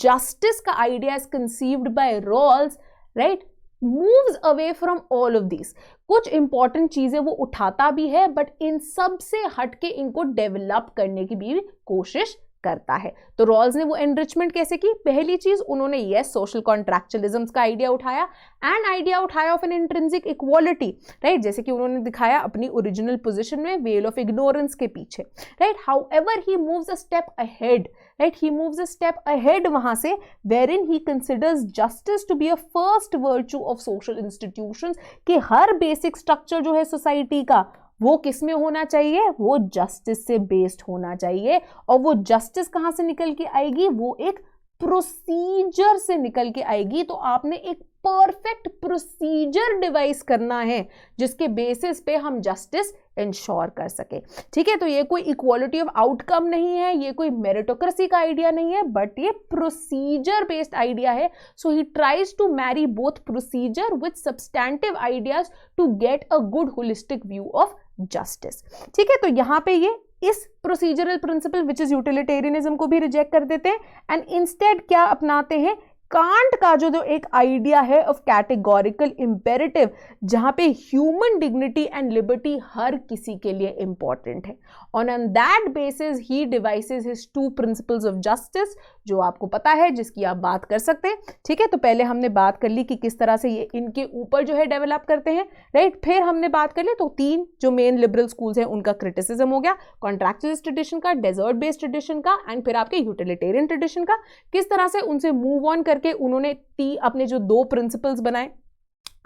[SPEAKER 1] justice का idea is conceived by Rawls, right, moves away from all of these. कुछ important चीजें वो उठाता भी है but in सब से हटके इनको डेवलप करने की भी कोशिश करता है। तो रॉल्स ने वो एनरिचमेंट कैसे की, पहली चीज उन्होंने यस सोशल कॉन्ट्रैक्चुअलिज्म का आइडिया उठाया एंड आइडिया उठाया of an intrinsic equality, right, जैसे कि उन्होंने दिखाया अपनी ओरिजिनल पोजीशन में वेल ऑफ इग्नोरेंस के पीछे, right. However he moves a step ahead, right, he moves a step ahead वहां से, wherein he considers justice to be a first virtue of social institutions, कि हर बेसिक स्ट्रक्चर जो है society का वो किस में होना चाहिए, वो जस्टिस से बेस्ड होना चाहिए। और वो जस्टिस कहां से निकल के आएगी, वो एक प्रोसीजर से निकल के आएगी। तो आपने एक परफेक्ट प्रोसीजर डिवाइस करना है जिसके बेसिस पे हम जस्टिस इंश्योर कर सके। ठीक है, तो ये कोई इक्वालिटी ऑफ आउटकम नहीं है, ये कोई मेरिटोक्रेसी का आइडिया नहीं है, बट ये प्रोसीजर बेस्ड आइडिया है। So he tries to marry both procedure with substantive ideas to get a good holistic view of justice. ठीक है, तो यहां पे ये इस procedural principle which is utilitarianism को भी रिजेक्ट कर देते हैं एंड इंस्टेड क्या अपनाते हैं, कांट का जो एक आइडिया है ऑफ कैटेगोरिकल इंपेरेटिव, जहां पे ह्यूमन डिग्निटी एंड लिबर्टी हर किसी के लिए इंपॉर्टेंट है। On that basis he devices his to principles of justice, जो आपको पता है, जिसकी आप बात कर सकते हैं। ठीक है, तो पहले हमने बात कर ली कि किस तरह से ये इनके ऊपर जो है डेवलप करते हैं, राइट। फिर हमने बात कर ली तो तीन जो मेन लिबरल स्कूल्स हैं उनका क्रिटिसिज्म हो गया, कॉन्ट्रैक्चुअलिस्ट ट्रेडिशन का, डेजर्ट बेस्ड ट्रेडिशन का एंड फिर आपके यूटिलिटेरियन ट्रेडिशन का। किस तरह से उनसे मूव ऑन करके उन्होंने अपने जो दो प्रिंसिपल्स बनाए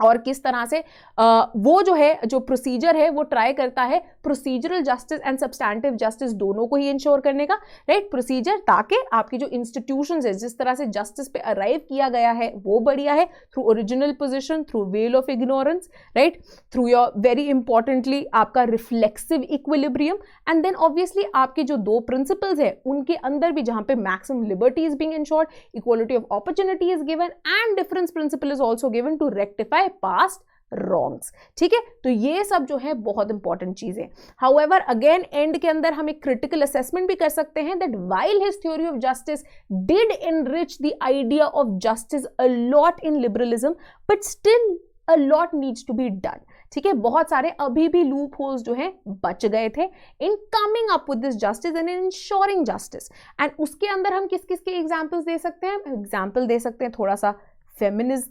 [SPEAKER 1] और किस तरह से वो जो है जो प्रोसीजर है वो ट्राई करता है procedural justice and substantive justice दोनों को ही इंश्योर करने का, राइट। प्रोसीजर ताकि आपकी जो इंस्टीट्यूशंस है जिस तरह से जस्टिस पे अराइव किया गया है वो बढ़िया है, through original position, through veil of ignorance, right, through your very importantly आपका reflexive equilibrium and then obviously आपके जो दो प्रिंसिपल्स है उनके अंदर भी जहां पे maximum liberty is being ensured, equality of opportunity is given and difference principle is also given to rectify past wrongs, ठीक है। तो ये सब जो है बहुत इंपॉर्टेंट चीजें। हाउएवर अगेन एंड के अंदर हम एक क्रिटिकल असेसमेंट भी कर सकते हैं that while his theory of justice did enrich the idea of justice a lot in liberalism, but still a lot needs to be done, ठीक है। बहुत सारे अभी भी लूप होल्स जो हैं बच गए थे in coming up with this justice and in ensuring justice. And उसके अंदर हम किस किस के एग्जाम्पल्स दे सकते हैं? एग्जाम्पल दे सकते हैं थोड़ा सा फेमिनिस्ट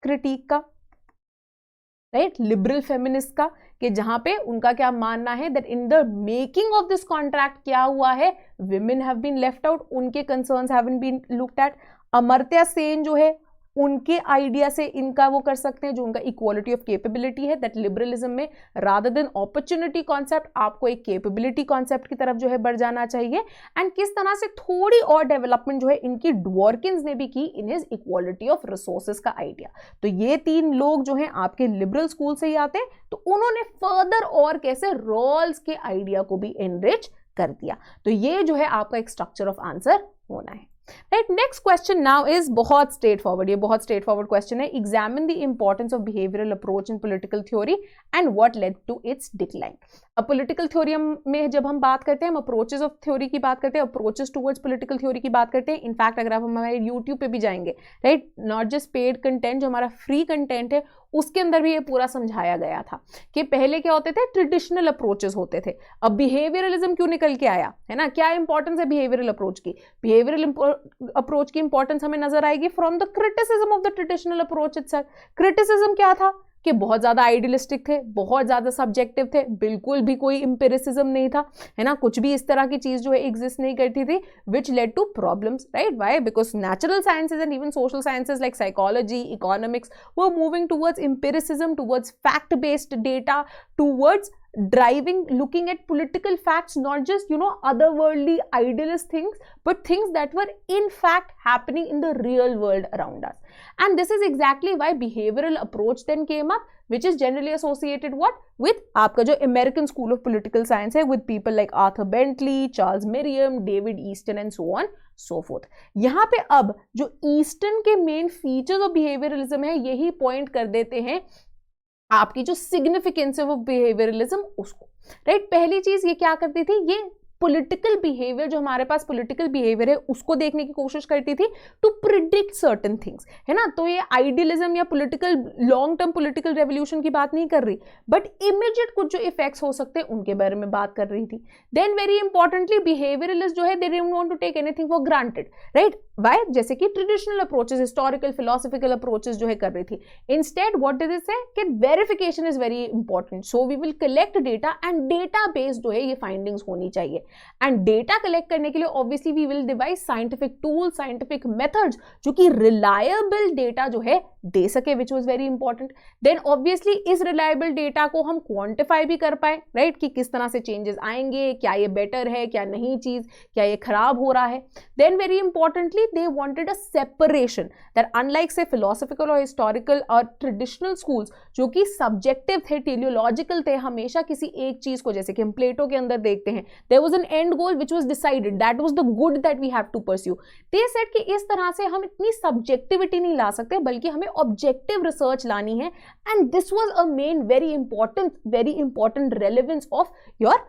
[SPEAKER 1] क्रिटिक का, राइट, लिबरल फेमिनिस्ट का, कि जहां पे उनका क्या मानना है that in the making of this contract क्या हुआ है, women have been left out, उनके concerns haven't been looked at. Amartya Sen जो है उनके आइडिया से इनका वो कर सकते हैं, जो उनका इक्वालिटी ऑफ कैपेबिलिटी है, दैट लिबरलिज्म में रादर देन अपॉर्चुनिटी कॉन्सेप्ट आपको एक कैपेबिलिटी कॉन्सेप्ट की तरफ जो है बढ़ जाना चाहिए। एंड किस तरह से थोड़ी और डेवलपमेंट जो है इनकी ड्वर्किन्स ने भी की in his equality of resources का आइडिया। तो ये तीन लोग जो हैं आपके लिबरल स्कूल से ही आते हैं, तो उन्होंने फर्दर और कैसे रोल्स के आइडिया को भी एनरिच कर दिया। तो ये जो है आपका एक स्ट्रक्चर ऑफ आंसर होना है। Right, next question now is बहुत स्ट्रेट फॉरवर्ड, ये बहुत स्ट्रेट फॉरवर्ड क्वेश्चन है। Examine the importance of behavioural approach in political theory and what led to its decline. अब पॉलिटिकल थ्योरी में जब हम बात करते हैं, हम अप्रोचेस ऑफ थ्योरी की बात करते हैं, अप्रोचेस टुवर्ड्स पॉलिटिकल थ्योरी की बात करते हैं। इनफैक्ट अगर आप हमारे यूट्यूब पे भी जाएंगे, right, not just paid content, जो हमारा फ्री कंटेंट है उसके अंदर भी ये पूरा समझाया गया था कि पहले क्या होते थे, ट्रेडिशनल अप्रोचेस होते थे। अब बिहेवियरलिज्म क्यों निकल के आया है ना, क्या इंपॉर्टेंस है बिहेवियरल अप्रोच की? बिहेवियरल अप्रोच की इंपॉर्टेंस हमें नजर आएगी from the criticism of the traditional approach itself. Criticism क्या था कि बहुत ज्यादा आइडियलिस्टिक थे, बहुत ज्यादा सब्जेक्टिव थे, बिल्कुल भी कोई इंपेरिसिज्म नहीं था, है ना, कुछ भी इस तरह की चीज जो है एग्जिस्ट नहीं करती थी, which led to problems, right. Why? Because natural sciences and even social sciences like psychology, economics were moving towards empiricism, towards fact based data, towards driving, looking at political facts, not just, you know, otherworldly idealist things, but things that were in fact happening in the real world around us. And this is exactly why behavioral approach then came up, which is generally associated what with आपका जो American School of Political Science है, with people like Arthur Bentley, Charles Merriam, David Easton and so on so forth. यहाँ पे अब जो Easton के main features of behaviourism है, यही पॉइंट कर देते हैं आपकी जो सिग्निफिकेंस है वो बिहेवियरलिज्म उसको, राइट। पहली चीज ये क्या करती थी, ये पॉलिटिकल बिहेवियर, जो हमारे पास पॉलिटिकल बिहेवियर है उसको देखने की कोशिश करती थी टू प्रिडिक्ट सर्टेन थिंग्स, है ना। तो ये आइडियलिज्म या political long term political revolution की बात नहीं कर रही, बट इमीडिएट कुछ जो इफेक्ट्स हो सकते हैं उनके बारे में बात कर रही थी। देन वेरी इंपॉर्टेंटली बिहेवियरलिस्ट जो है they don't want to take anything for granted, right. Why? जैसे कि traditional approaches, historical philosophical approaches जो है कर रही थी। इंस्टेड व्हाट डिड इट से कि verification is very important, so we will collect data and database जो है ये फाइंडिंग्स होनी चाहिए। एंड डेटा कलेक्ट करने के लिए obviously we will devise scientific tool, scientific methods जो कि रिलायबल डेटा जो है दे सके, which was very important. Then obviously इस रिलायबल डेटा को हम क्वांटिफाई भी कर पाए, राइट, कि किस तरह से चेंजेस आएंगे, क्या ये बेटर है, क्या नहीं चीज, क्या ये खराब हो रहा है। Then very importantly they wanted a separation that unlike से फिलोसफिकल और हिस्टोरिकल और ट्रेडिशनल स्कूल्स जो कि सब्जेक्टिव थे, टेलियोलॉजिकल थे, हमेशा किसी एक चीज को, जैसे कि हम प्लेटो के अंदर देखते हैं, there was an end goal which was decided, that was the good that we have to pursue. They said कि इस तरह से हम इतनी सब्जेक्टिविटी नहीं ला सकते, बल्कि हमें ऑब्जेक्टिव रिसर्च लानी है। And this was a main very important relevance of your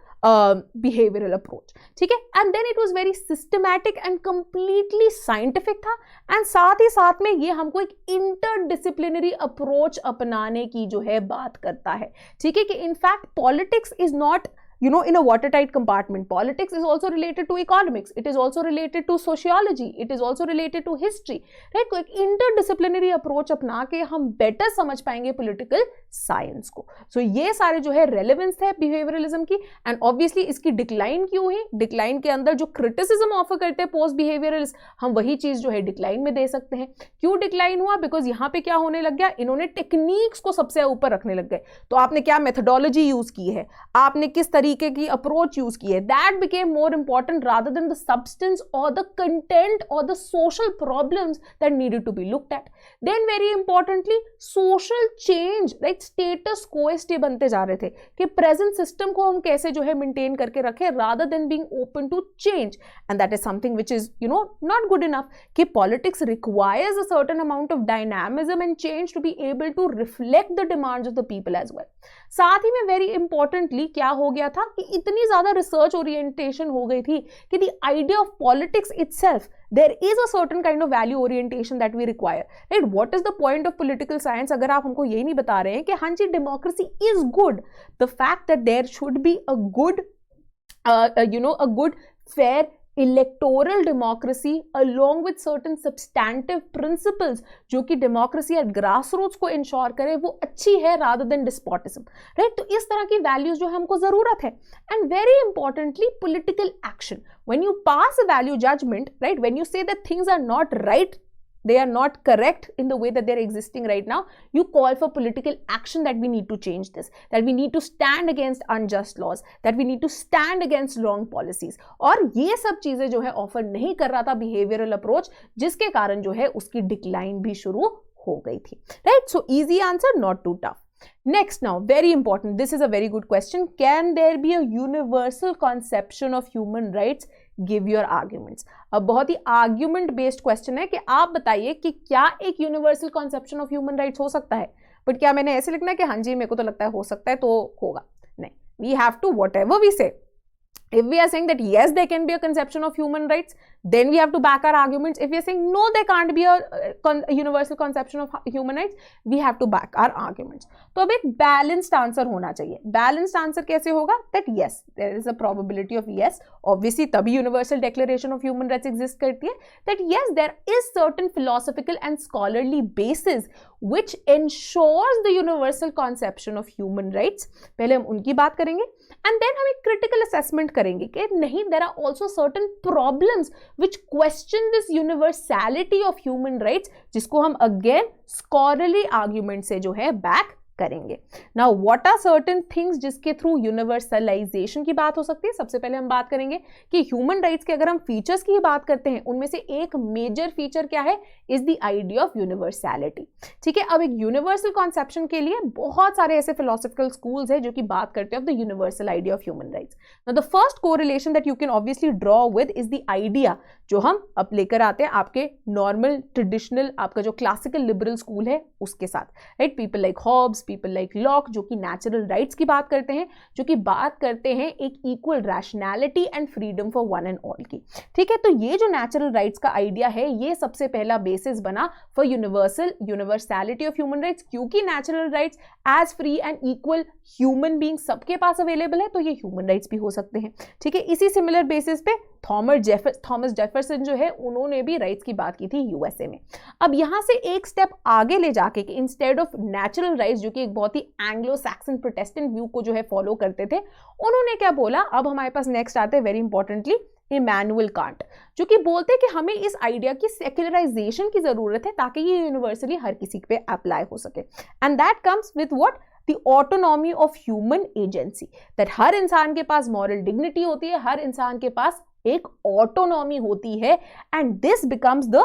[SPEAKER 1] behavioral approach, ठीक है। And then it was very systematic and completely scientific था, एंड साथ ही साथ में ये हमको एक इंटरडिसिप्लिनरी अप्रोच अपनाने की जो है बात करता है, ठीक है, कि in fact politics is not, you know, in a watertight compartment. Politics is also related to economics, it is also related to sociology, it is also related to history, right। तो एक interdisciplinary approach अपना के हम better समझ पाएंगे political science को। So ये सारे जो है relevance है behavioralism की। and obviously इसकी decline क्यों हुई? decline के अंदर जो criticism offer करते हैं post behavioralists, हम वही चीज जो है decline में दे सकते हैं। क्यों decline हुआ? because यहाँ पे क्या होने लग गया, इन्होंने techniques को सबसे ऊपर रखने लग गए। तो आपने क्या methodology यूज की है, आपने किस तरीके तरीके की अप्रोच यूज की है, that became more important rather than the substance और द कंटेंट और the social problems that needed to be looked at. Then very importantly social change, right, status quoist ये बनते जा रहे थे कि प्रेजेंट सिस्टम को हम कैसे जो है मेंटेन करके रखें rather than being open to change, and that is something which is not good enough कि politics requires a certain amount of dynamism and change to be able to reflect the demands of the people as well. साथ ही में very importantly क्या हो गया था कि इतनी ज्यादा रिसर्च ओरिएंटेशन हो गई थी कि the idea of politics itself, there is a certain kind of value orientation that we require, right? What is the point of political science अगर आप हमको यही नहीं बता रहे हैं कि हाँ जी democracy is good, the fact that there should be a good a good fair electoral democracy along with certain substantive principles जो कि democracy at grassroots को ensure करे वो अच्छी है rather than despotism, right? तो इस तरह की values जो हमको जरूरत है। And very importantly political action, when you pass a value judgment, right, when you say that things are not right, they are not correct in the way that they're existing right now, you call for political action that we need to change this, that we need to stand against unjust laws, that we need to stand against wrong policies, और ये सब चीजें जो है offer नहीं कर रहा था behavioral approach, जिसके कारण जो है उसकी डिक्लाइन भी शुरू हो गई थी, right? So easy answer, not too tough. Next now, very important, this is a very good question. Can there be a universal conception of human rights? Give your arguments. अब बहुत ही आर्ग्यूमेंट बेस्ड क्वेश्चन है कि आप बताइए कि क्या एक universal conception of human rights हो सकता है। बट क्या मैंने ऐसे लिखना है कि हाँ जी मेरे को तो लगता है हो सकता है तो होगा? नहीं, we have to whatever we say, if we are saying that yes there can be a conception of human rights, then we have to back our arguments. If we are saying no there can't be a universal conception of human rights, we have to back our arguments. तो अब एक balanced answer होना चाहिए। balanced answer कैसे होगा? that yes there is a probability of yes, obviously तभी universal declaration of human rights exist करती है, that yes there is certain philosophical and scholarly basis which ensures the universal conception of human rights। पहले हम उनकी बात करेंगे and then हम एक critical assessment करेंगे कि नहीं there are also certain problems which question this universality of human rights, जिसको हम again scholarly argument से जो है back करेंगे। Now what are certain things जिसके थ्रू यूनिवर्सलाइजेशन की बात हो सकती है? सबसे पहले हम बात करेंगे कि ह्यूमन राइट्स के अगर हम फीचर्स की बात करते हैं उनमें से एक मेजर फीचर क्या है? Is the idea of universality. ठीक है, अब एक यूनिवर्सल कॉन्सेप्शन के लिए बहुत सारे ऐसे फिलोसॉफिकल स्कूल्स हैं जो कि बात करते हैं of the universal idea of human rights. Now the first correlation that you can obviously draw with is the idea जो हम अब लेकर आते हैं आपके नॉर्मल ट्रेडिशनल आपका जो क्लासिकल लिबरल स्कूल है उसके साथ, right? People like Hobbes, people like Locke जो कि नेचुरल राइट्स की बात करते हैं, जो कि बात करते हैं एक equal rationality and freedom for one and all की। ठीक है, तो ये जो नेचुरल राइट्स का आइडिया है ये सबसे पहला बेसिस बना for universality of human rights, क्योंकि natural rights as free and equal human being सबके पास अवेलेबल है तो ये ह्यूमन राइट्स भी हो सकते हैं। ठीक है, इसी सिमिलर बेसिस पे थॉमस जेफरसन जो है उन्होंने भी राइट्स की बात की थी यूएसए में। अब यहां से एक स्टेप आगे ले जाके कि इंस्टेड ऑफ नेचुरल राइट्स जो कि एक बहुत ही एंग्लो सैक्सन प्रोटेस्टेंट व्यू को जो है फॉलो करते थे, उन्होंने क्या बोला? अब हमारे पास नेक्स्ट आते हैं वेरी इंपॉर्टेंटली इमैनुअल कांट, जो कि बोलते हैं कि हमें इस आइडिया की सेक्युलराइजेशन की जरूरत है ताकि ये यूनिवर्सली हर किसी पे अप्लाई हो सके। And that comes with what? The autonomy of human agency, that हर इंसान के पास moral dignity होती है, हर इंसान के पास एक autonomy होती है, and this becomes the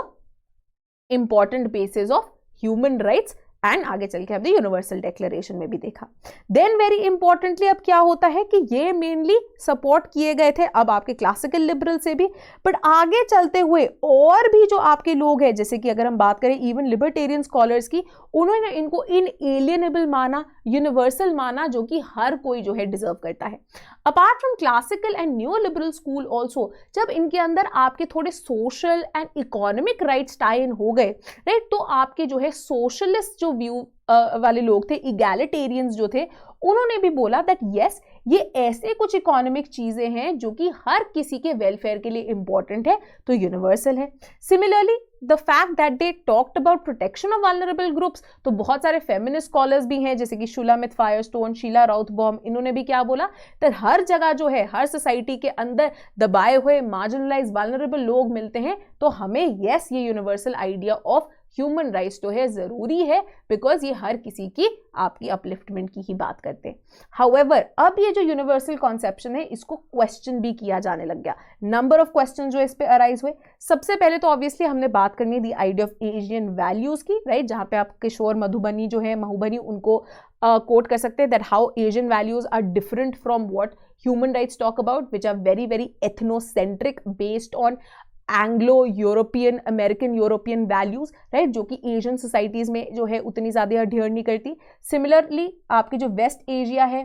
[SPEAKER 1] important basis of human rights and आगे चल के हमने यूनिवर्सल डिक्लेरेशन में भी देखा। देन वेरी इंपॉर्टेंटली अब क्या होता है कि ये मेनली सपोर्ट किए गए थे अब आपके क्लासिकल लिबरल से भी, बट आगे चलते हुए और भी जो आपके लोग हैं, जैसे कि अगर हम बात करें इवन लिबर्टेरियन स्कॉलर्स की, उन्होंने इनको इनएलिएनेबल माना, यूनिवर्सल माना, जो कि हर कोई जो है डिजर्व करता है। Apart from classical and new liberal school also, जब इनके अंदर आपके थोड़े social and economic rights tie in हो गए, राइट, तो आपके जो है सोशलिस्ट जो व्यू वाले लोग थे, इगैलिटेरियंस जो थे, उन्होंने भी बोला दैट यस ये ऐसे कुछ इकोनॉमिक चीजें हैं जो कि हर किसी के वेलफेयर के लिए इंपॉर्टेंट है, तो यूनिवर्सल है। Similarly the fact that they talked about protection of vulnerable groups, तो बहुत सारे फेमिनिस्ट स्कॉलर्स भी हैं जैसे कि शुलामित फायरस्टोन, शीला राउथबॉम, इन्होंने भी क्या बोला? तो हर जगह जो है हर सोसाइटी के अंदर दबाए हुए मार्जिनलाइज वल्नरेबल लोग मिलते हैं, तो हमें यस ये universal idea of human rights जो है ज़रूरी है, बिकॉज ये हर किसी की आपकी अपलिफ्टमेंट की ही बात करते हैं। हाउएवर अब ये जो यूनिवर्सल कॉन्सेप्शन है इसको क्वेश्चन भी किया जाने लग गया। नंबर ऑफ क्वेश्चन जो इस पे अराइज हुए, सबसे पहले तो ऑब्वियसली हमने बात करनी the idea of Asian values की, राइट, जहां पे आप किशोर मधुबनी जो है महुबनी उनको कोट कर सकते हैं, that how Asian values are different from what human rights talk about, which are very very ethnocentric based on Anglo European American European values, right, जो कि एशियन सोसाइटीज में जो है उतनी ज्यादा अडहियर नहीं करती। सिमिलरली आपकी जो वेस्ट एशिया है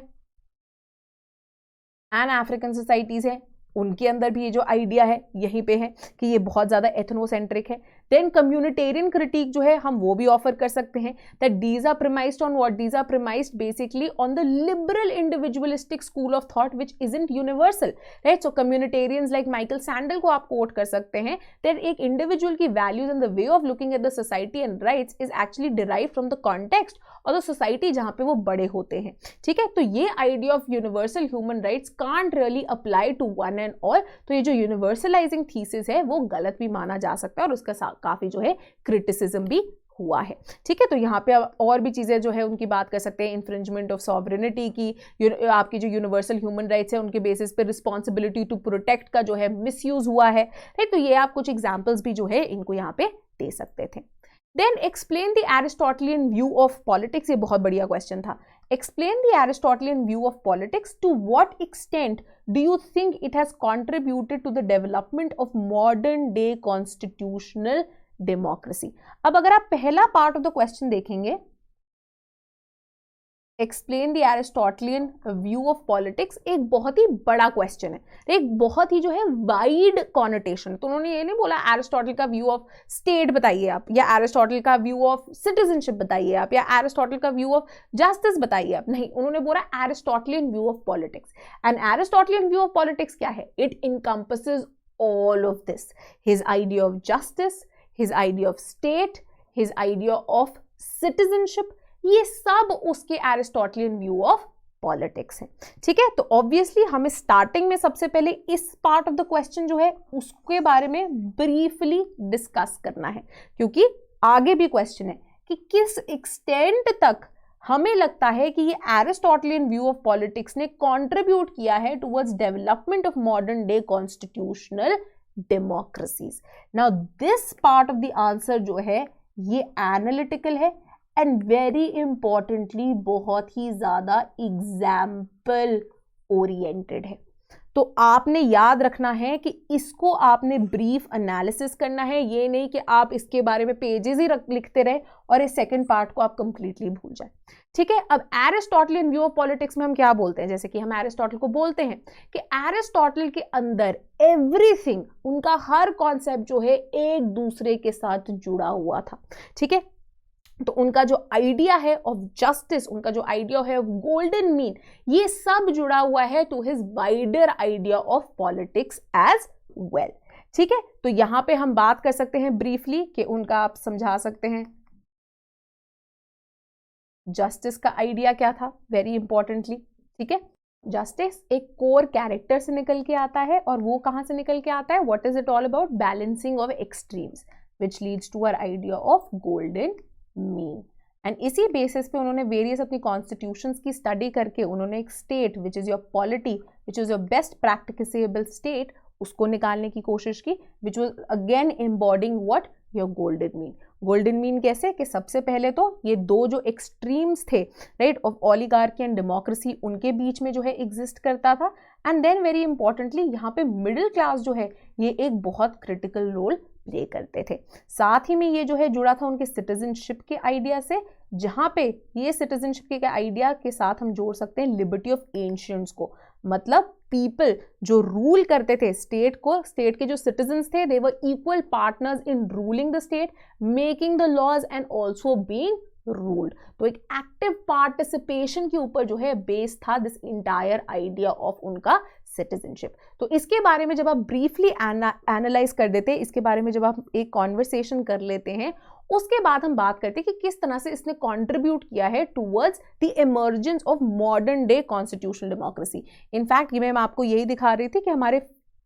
[SPEAKER 1] एंड अफ्रीकन सोसाइटीज है उनके अंदर भी ये जो आइडिया है यहीं पे है कि ये बहुत ज़्यादा एथनोसेंट्रिक है। देन कम्युनिटेरियन क्रिटिक जो है हम वो भी ऑफर कर सकते हैं, that these are premised on what, these are premised basically on the liberal individualistic school of thought which isn't universal, right. So communitarians like Michael Sandel को आप कोट कर सकते हैं, दैट एक इंडिविजुअल की values and the way of looking at the society and rights is actually derive from the context और the society जहां पे वो बड़े होते हैं, ठीक है। तो ये idea of universal human rights can't really apply to one and all. तो ये जो यूनिवर्सलाइजिंग थीसिस है वो गलत भी माना जा सकता है और उसका काफी जो है क्रिटिसिज्म भी हुआ है, ठीक है। तो यहाँ पे आप और भी चीजें जो है उनकी बात कर सकते हैं, इन्फ्रिंजमेंट ऑफ सॉवरेनिटी की, आपकी जो यूनिवर्सल ह्यूमन राइट्स है उनके बेसिस पे रिस्पॉन्सिबिलिटी टू प्रोटेक्ट का जो है मिसयूज हुआ है, राइट। तो ये आप कुछ एग्जाम्पल्स भी जो है इनको यहाँ पे दे सकते थे। Then explain the Aristotelian view of politics, ये बहुत बढ़िया क्वेश्चन था। Explain the Aristotelian view of politics, to what extent do you think it has contributed to the development of modern day constitutional democracy. अब अगर आप पहला part of the question देखेंगे, explain the Aristotelian view of politics, एक बहुत ही बड़ा question है, एक बहुत ही जो है वाइड कॉनोटेशन। तो उन्होंने ये नहीं बोला एरिस्टोटल का व्यू ऑफ स्टेट बताइए आप, या एरिस्टोटल का व्यू ऑफ सिटीजनशिप बताइए आप, या एरिस्टोटल का व्यू ऑफ जस्टिस बताइए आप, नहीं, उन्होंने बोला Aristotelian view of politics. And Aristotelian view of politics क्या है? It encompasses all of this, his idea of justice, his idea of state, his idea of citizenship, ये सब उसके एरिस्टोटलियन व्यू ऑफ पॉलिटिक्स है, ठीक है। तो ऑब्वियसली हमें स्टार्टिंग में सबसे पहले इस पार्ट ऑफ द क्वेश्चन जो है उसके बारे में ब्रीफली डिस्कस करना है, क्योंकि आगे भी क्वेश्चन है कि किस एक्सटेंट तक हमें लगता है कि ये एरिस्टोटलियन व्यू ऑफ पॉलिटिक्स ने कंट्रीब्यूट किया है towards development of modern day constitutional democracies. Now this part of the answer जो है ये एनालिटिकल है एंड वेरी इंपॉर्टेंटली बहुत ही ज्यादा एग्जाम्पल ओरिएंटेड है। तो आपने याद रखना है कि इसको आपने ब्रीफ एनालिसिस करना है, ये नहीं कि आप इसके बारे में पेजेस ही लिखते रहे और इस सेकंड पार्ट को आप कंप्लीटली भूल जाए, ठीक है। अब एरिस्टोटलियन व्यू ऑफ पॉलिटिक्स में हम क्या बोलते हैं, जैसे कि हम एरिस्टोटल को बोलते हैं कि एरिस्टोटल के अंदर एवरीथिंग, उनका हर कॉन्सेप्ट जो है एक दूसरे के साथ जुड़ा हुआ था, ठीक है। तो उनका जो आइडिया है ऑफ जस्टिस, उनका जो आइडिया है ऑफ गोल्डन मीन, ये सब जुड़ा हुआ है to his wider idea of politics as well, ठीक है। तो यहां पे हम बात कर सकते हैं ब्रीफली कि उनका आप समझा सकते हैं जस्टिस का आइडिया क्या था, वेरी इंपॉर्टेंटली, ठीक है। जस्टिस एक कोर कैरेक्टर से निकल के आता है और वो कहां से निकल के आता है, what is it all about, balancing of extremes which leads to our idea of golden mean. And इसी बेसिस पे उन्होंने वेरियस अपनी कॉन्स्टिट्यूशंस की स्टडी करके उन्होंने एक state which is your polity, which is your best practicable state, उसको निकालने की कोशिश की, which was again embodying what, your golden mean. Golden mean कैसे कि सबसे पहले तो ये दो जो एक्सट्रीम्स थे, right, of oligarchy and democracy, उनके बीच में जो है एग्जिस्ट करता था। एंड देन वेरी इंपॉर्टेंटली यहाँ पे मिडिल क्लास जो है ये एक बहुत क्रिटिकल रोल प्ले करते थे। साथ ही में ये जो है जुड़ा था उनके सिटीजनशिप के आइडिया से, जहां पे ये सिटीजनशिप के आइडिया के साथ हम जोड़ सकते हैं लिबर्टी ऑफ एंशियंट्स को, मतलब पीपल जो रूल करते थे स्टेट को, स्टेट के जो सिटीजन्स थे, they were equal partners in ruling the state, making the laws and also being ruled. तो एक एक्टिव पार्टिसिपेशन के ऊपर जो है बेस था दिस इंटायर आइडिया ऑफ उनका सिटीजनशिप। तो इसके बारे में जब आप ब्रीफली एनालाइज कर देते हैं, इसके बारे में जब आप एक कॉन्वर्सेशन कर लेते हैं, उसके बाद हम बात करते हैं कि किस तरह से इसने कंट्रीब्यूट किया है towards the emergence of modern day constitutional democracy. In fact ये मैं आपको यही दिखा रही थी कि हमारे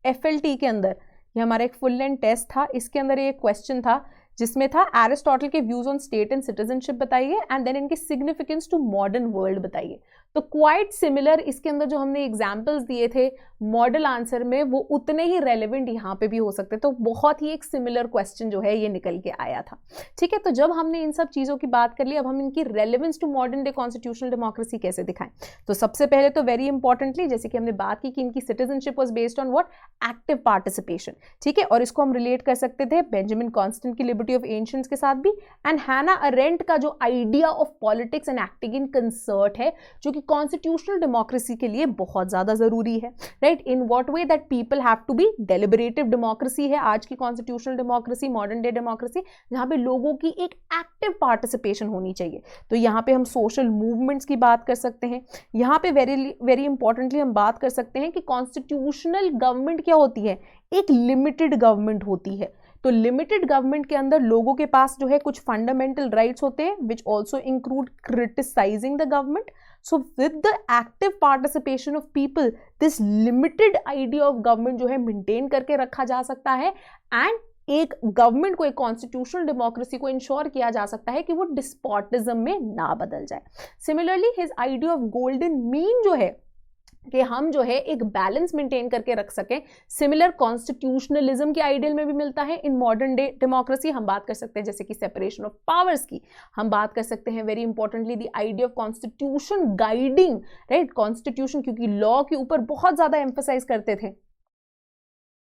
[SPEAKER 1] FLT के अंदर, ये हमारा एक फुल लेंथ टेस्ट था, इसके अंदर ये क्वेश्चन था जिसमें था एरिस्टोटल के views on state and citizenship बताइए एंड देन इनकी सिग्निफिकेंस टू मॉडर्न वर्ल्ड बताइए। तो क्वाइट सिमिलर इसके अंदर जो हमने एग्जाम्पल्स दिए थे मॉडल आंसर में वो उतने ही रेलिवेंट यहाँ पे भी हो सकते, तो बहुत ही एक सिमिलर क्वेश्चन जो है ये निकल के आया था। ठीक है, तो जब हमने इन सब चीज़ों की बात कर ली, अब हम इनकी relevance to modern day constitutional democracy कैसे दिखाएं। तो सबसे पहले तो वेरी इंपॉर्टेंटली जैसे कि हमने बात की कि इनकी citizenship was based on what, active participation. ठीक है, और इसको हम रिलेट कर सकते थे बेंजामिन कॉन्स्टेंट की लिबर्टी ऑफ एंशिएंट्स के साथ भी, एंड हैना अरेंट का जो idea of politics and acting in concert है जो कि कॉन्स्टिट्यूशनल डेमोक्रेसी के लिए बहुत ज्यादा जरूरी है। Right, in what way that people have to be deliberative democracy है आज की constitutional democracy, modern day democracy, जहां पे लोगों की एक एक्टिव पार्टिसिपेशन होनी चाहिए। तो यहाँ पे हम सोशल मूवमेंट्स की बात कर सकते हैं। यहाँ पे वेरी इंपॉर्टेंटली हम बात कर सकते हैं कि कॉन्स्टिट्यूशनल गवर्नमेंट क्या होती है, एक लिमिटेड गवर्नमेंट होती है। तो लिमिटेड गवर्नमेंट के अंदर लोगों के पास जो है कुछ फंडामेंटल राइट्स होते हैं which also include criticising the government. So with the active participation of people this limited idea of government जो है मेंटेन करके रखा जा सकता है, एंड एक गवर्नमेंट को, एक कॉन्स्टिट्यूशनल डेमोक्रेसी को इंश्योर किया जा सकता है कि वो डिस्पोटिज्म में ना बदल जाए। Similarly his idea of golden mean जो है कि हम जो है एक बैलेंस मेंटेन करके रख सकें, सिमिलर कॉन्स्टिट्यूशनलिज्म के आइडियल में भी मिलता है इन मॉडर्न डे डेमोक्रेसी। हम बात कर सकते हैं जैसे कि सेपरेशन ऑफ पावर्स की, हम बात कर सकते हैं very importantly the idea of constitution guiding, right, constitution क्योंकि लॉ के ऊपर बहुत ज्यादा एम्फसाइज करते थे,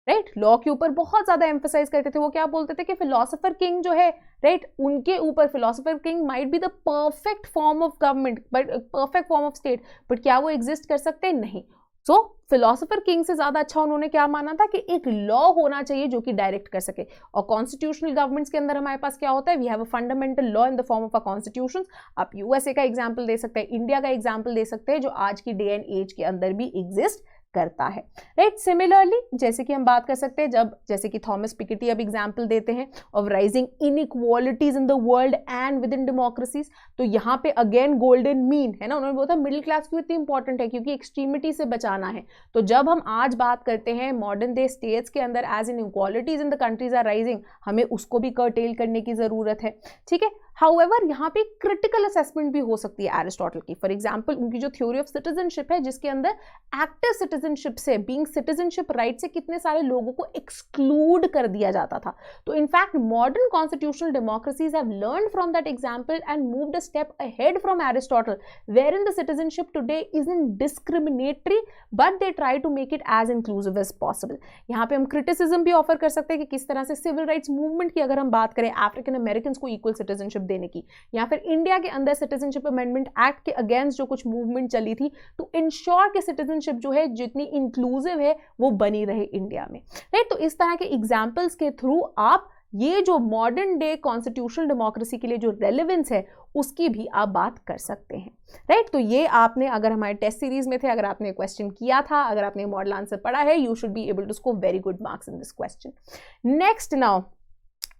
[SPEAKER 1] राइट, लॉ के ऊपर बहुत ज्यादा एम्फसाइज करते थे। वो क्या बोलते थे कि फिलोसोफर किंग जो है, राइट, उनके ऊपर philosopher king might be the perfect form of government but perfect form of state, but क्या वो एग्जिस्ट कर सकते हैं? नहीं। सो फिलोसोफर किंग से ज्यादा अच्छा उन्होंने क्या माना था कि एक लॉ होना चाहिए जो कि डायरेक्ट कर सके। और कॉन्स्टिट्यूशनल गवर्नमेंट्स के अंदर हमारे पास क्या होता है, we have a fundamental law in the form of a constitution. आप यूएसए का एग्जाम्पल दे सकते हैं, इंडिया का एग्जाम्पल दे सकते हैं, जो आज की डे एंड एज के अंदर भी एग्जिस्ट करता है। राइट, सिमिलरली जैसे कि हम बात कर सकते हैं जब जैसे कि थॉमस पिकेटी अब एग्जांपल देते हैं of rising inequalities in the world and with in democracies, तो यहाँ पे अगेन गोल्डन मीन है ना, उन्होंने बोला मिडिल क्लास क्यों इतनी इंपॉर्टेंट है, क्योंकि एक्सट्रीमिटी से बचाना है। तो जब हम आज बात करते हैं मॉडर्न डे स्टेट्स के अंदर as inequalities in the countries are rising, हमें उसको भी कर्टेल करने की जरूरत है। ठीक है, हाउएवर यहाँ पे क्रिटिकल असेसमेंट भी हो सकती है एरिस्टोटल की। फॉर एग्जाम्पल उनकी जो थ्योरी ऑफ सिटीजनशिप है जिसके अंदर एक्टिव सिटीजनशिप से, बीइंग सिटीजनशिप राइट से कितने सारे लोगों को एक्सक्लूड कर दिया जाता था। तो in fact modern constitutional democracies have learned from that example and moved a step ahead from Aristotle, wherein the citizenship today isn't discriminatory but they try to make it as inclusive as possible. यहाँ पे हम criticism भी offer कर सकते हैं कि किस तरह से सिविल राइट्स मूवमेंट की अगर हम बात करें अफ्रीकन अमेरिकन को इक्वल सिटीजनशिप देने की, या फिर इंडिया के अंदर सिटीजनशिप अमेंडमेंट एक्ट के अगेंस्ट जो कुछ मूवमेंट चली थी टू इंश्योर कि सिटीजनशिप जो है जितनी इंक्लूसिव है वो बनी रहे इंडिया में। राइट, तो इस तरह के एग्जांपल्स के थ्रू आप ये जो मॉडर्न डे कॉन्स्टिट्यूशनल डेमोक्रेसी के लिए जो रेलेवेंस है उसकी भी आप बात कर सकते हैं। राइट, तो ये आपने अगर हमारे टेस्ट सीरीज में थे, अगर आपने क्वेश्चन किया था, अगर आपने मॉडल आंसर पढ़ा है, you should be able to score very good marks in this question. Next now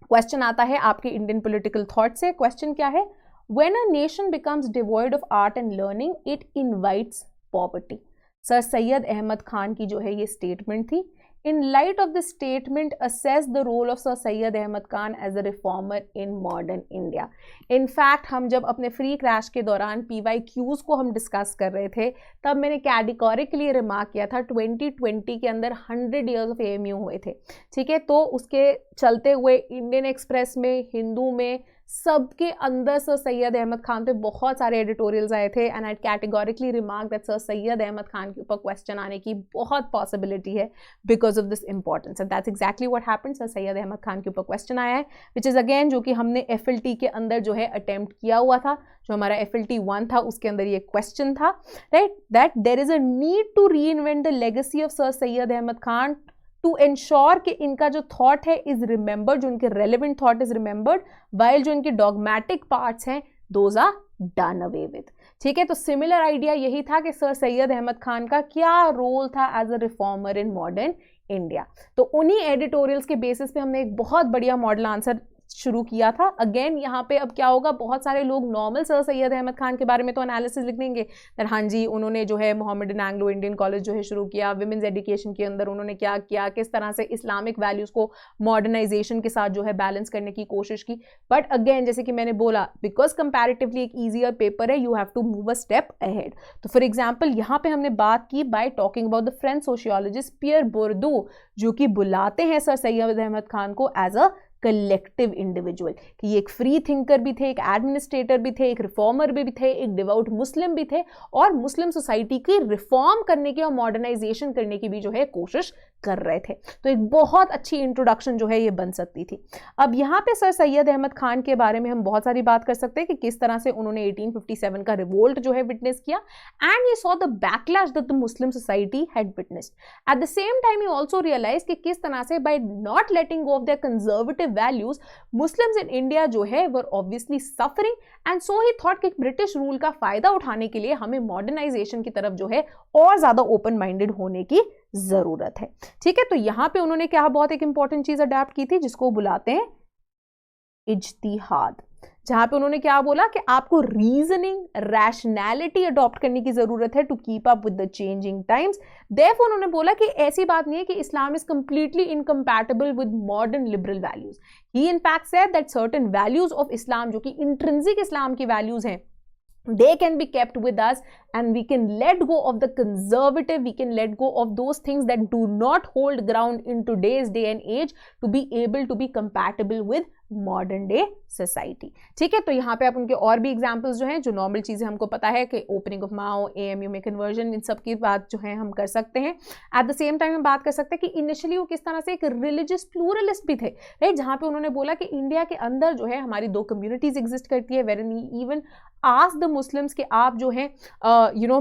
[SPEAKER 1] question आता है आपके इंडियन पॉलिटिकल थॉट से। क्वेश्चन क्या है, when a nation becomes devoid of art and learning it invites poverty. Sir Syed Ahmad Khan की जो है ये स्टेटमेंट थी। In light of this statement assess the role of sir Syed Ahmad Khan as a reformer in modern India. In fact हम जब अपने free crash के दौरान PYQs को हम डिस्कस कर रहे थे तब मैंने कैटेगोरिकली रिमार्क किया था 2020 के अंदर 100 ईयर्स ऑफ AMU हुए थे। ठीक है, तो उसके चलते हुए इंडियन एक्सप्रेस में, हिंदू में, सबके अंदर सर सैयद अहमद खान पे बहुत सारे एडिटोरियल्स आए थे and I categorically remark that sir Syed Ahmad Khan के ऊपर क्वेश्चन आने की बहुत पॉसिबिलिटी है because of this importance, and that's exactly what happened. Sir Syed Ahmad Khan के ऊपर क्वेश्चन आया है विच इज़ अगेन जो कि हमने FLT के अंदर जो है अटेम्प्ट किया हुआ था, जो हमारा FLT 1 था उसके अंदर ये क्वेश्चन था, right, that there is a need to reinvent the legacy of sir Syed Ahmad Khan to ensure कि इनका जो थॉट है इज रिमेंबर्ड, जो इनके relevant thought is remembered, while जो इनके डॉगमैटिक पार्ट्स हैं those are done away with. ठीक है, तो सिमिलर आइडिया यही था कि सर सैयद अहमद खान का क्या रोल था as a reformer in modern India. तो उन्हीं एडिटोरियल्स के बेसिस पे हमने एक बहुत बढ़िया मॉडल आंसर शुरू किया था। अगेन यहाँ पे अब क्या होगा, बहुत सारे लोग नॉर्मल सर सैयद अहमद खान के बारे में तो एनालिसिस लिख देंगे दैट हाँ जी उन्होंने जो है मोहम्मदन एंग्लो इंडियन कॉलेज जो है शुरू किया, विमेंस एजुकेशन के अंदर उन्होंने क्या किया, किस तरह से इस्लामिक वैल्यूज को मॉडर्नाइजेशन के साथ जो है बैलेंस करने की कोशिश की। बट अगेन जैसे कि मैंने बोला, बिकॉज कंपैरेटिवली एक ईजियर पेपर है, you have to move a step ahead. तो फॉर एग्जाम्पल यहाँ पे हमने बात की by talking about the French sociologist Pierre Bourdieu, जो कि बुलाते हैं सर सैयद अहमद खान को एज अ कलेक्टिव इंडिविजुअल, कि ये एक फ्री थिंकर भी थे, एक एडमिनिस्ट्रेटर भी थे, एक रिफॉर्मर भी थे, एक डिवोट मुस्लिम भी थे, और मुस्लिम सोसाइटी की रिफॉर्म करने की और मॉडर्नाइजेशन करने की भी जो है कोशिश कर रहे थे। तो एक बहुत अच्छी इंट्रोडक्शन जो है ये बन सकती थी। अब यहाँ पे सर सैयद अहमद खान के बारे में हम बहुत सारी बात कर सकते हैं कि किस तरह से उन्होंने 1857 का रिवोल्ट जो है विटनेस किया, एंड ये saw the backlash that the Muslim society had witnessed. At the same time he also realise कि किस तरह से by not letting go of their conservative values, Muslims in India जो है were obviously suffering, and so he thought कि British rule का फायदा उठाने के लिए हमें मॉडर्नाइजेशन की तरफ जो है और ज्यादा ओपन माइंडेड होने की जरूरत है। ठीक है, तो यहां पे उन्होंने क्या बहुत एक इंपॉर्टेंट चीज अडैप्ट की थी जिसको बुलाते हैं इज्तिहाद, जहां पे उन्होंने क्या बोला कि आपको रीजनिंग, रैशनैलिटी अडॉप्ट करने की जरूरत है to keep up with the changing times. Therefore उन्होंने बोला कि ऐसी बात नहीं है कि Islam is completely incompatible with modern liberal values. He in fact said that certain values of Islam, जो कि इंट्रिंसिक इस्लाम की वैल्यूज हैं, they can be kept with us and we can let go of the conservative, we can let go of those things that do not hold ground in today's day and age to be able to be compatible with modern day society. ठीक है, तो यहाँ पे आप उनके और भी examples जो हैं, जो नॉर्मल चीजें हमको पता है कि ओपनिंग ऑफ माओ, एएमयू में कन्वर्जन, इन सब की बात जो है हम कर सकते हैं। एट द सेम टाइम हम बात कर सकते हैं कि इनिशियली वो किस तरह से एक रिलीजियस प्लूरलिस्ट भी थे, राइट, जहाँ पे उन्होंने बोला कि इंडिया के अंदर जो है हमारी दो कम्युनिटीज एग्जिस्ट करती है, where even ask the Muslims कि आप जो है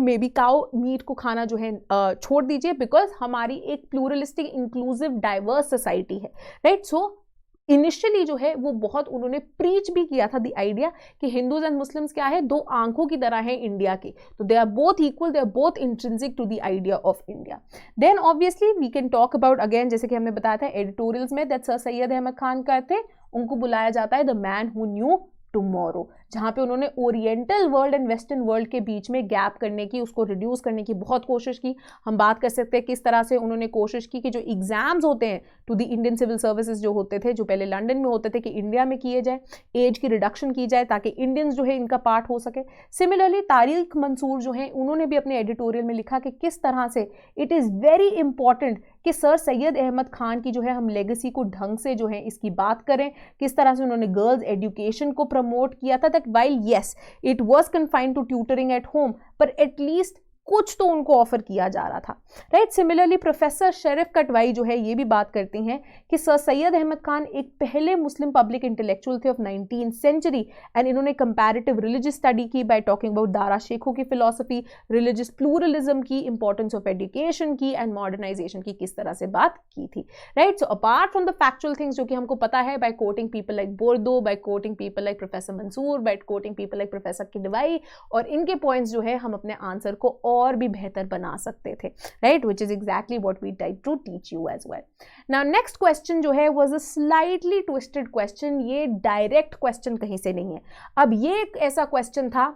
[SPEAKER 1] मे बी काउ मीट को खाना जो है छोड़ दीजिए, बिकॉज हमारी एक प्लूरलिस्टिक इंक्लूसिव डाइवर्स सोसाइटी है, राइट। सो इनिशियली जो है वो बहुत उन्होंने प्रीच भी किया था द आइडिया कि हिंदूज एंड मुस्लिम्स क्या है, दो आंखों की तरह है इंडिया की, तो they are both equal, they are both intrinsic to the idea of India. Then obviously we can talk about again, जैसे कि हमने बताया था एडिटोरियल्स में, दैट सर सैयद अहमद खान का थे, उनको बुलाया जाता है the man who knew tomorrow, जहां पे उन्होंने oriental world and western world के बीच में गैप करने की, उसको रिड्यूस करने की बहुत कोशिश की। हम बात कर सकते हैं किस तरह से उन्होंने कोशिश की कि जो एग्जाम्स होते हैं to the Indian civil services जो होते थे, जो पहले लंदन में होते थे, कि इंडिया में किए जाए, एज की रिडक्शन की जाए ताकि इंडियंस जो है इनका पार्ट हो सके। सिमिलरली तारिक मंसूर जो है उन्होंने भी अपने एडिटोरियल में लिखा कि किस तरह से इट इज़ वेरी इंपॉर्टेंट कि सर सैयद अहमद खान की जो है हम लेगेसी को ढंग से जो है इसकी बात करें। किस तरह से उन्होंने गर्ल्स एजुकेशन को प्रमोट किया था, that while yes it was confined to tutoring at home, पर एटलीस्ट कुछ तो उनको ऑफर किया जा रहा था, राइट। सिमिलरली प्रोफेसर शरीफ कटवाई जो है ये भी बात करती हैं कि सर सैयद अहमद खान एक पहले मुस्लिम पब्लिक इंटेलेक्चुअल थे ऑफ 19th सेंचुरी, एंड इन्होंने कंपैरेटिव रिलीजियस स्टडी की by talking about Dara Shikoh की फिलॉसफी, रिलीजियस प्लूरलिज्म की, इंपॉर्टेंस ऑफ एजुकेशन की, एंड मॉडर्नाइजेशन की किस तरह से बात की थी, right. So apart from the factual things जो कि हमको पता है, बाय कोटिंग पीपल लाइक बोर्दो, by quoting people like professor Mansoor, by quoting people like professor Kidwai, और इनके पॉइंट्स जो है हम अपने आंसर को और भी बेहतर बना सकते थे, right, which is exactly what we tried to teach you as well. Now next question जो है was a slightly twisted question, ये डायरेक्ट क्वेश्चन कहीं से नहीं है। अब ये एक ऐसा क्वेश्चन था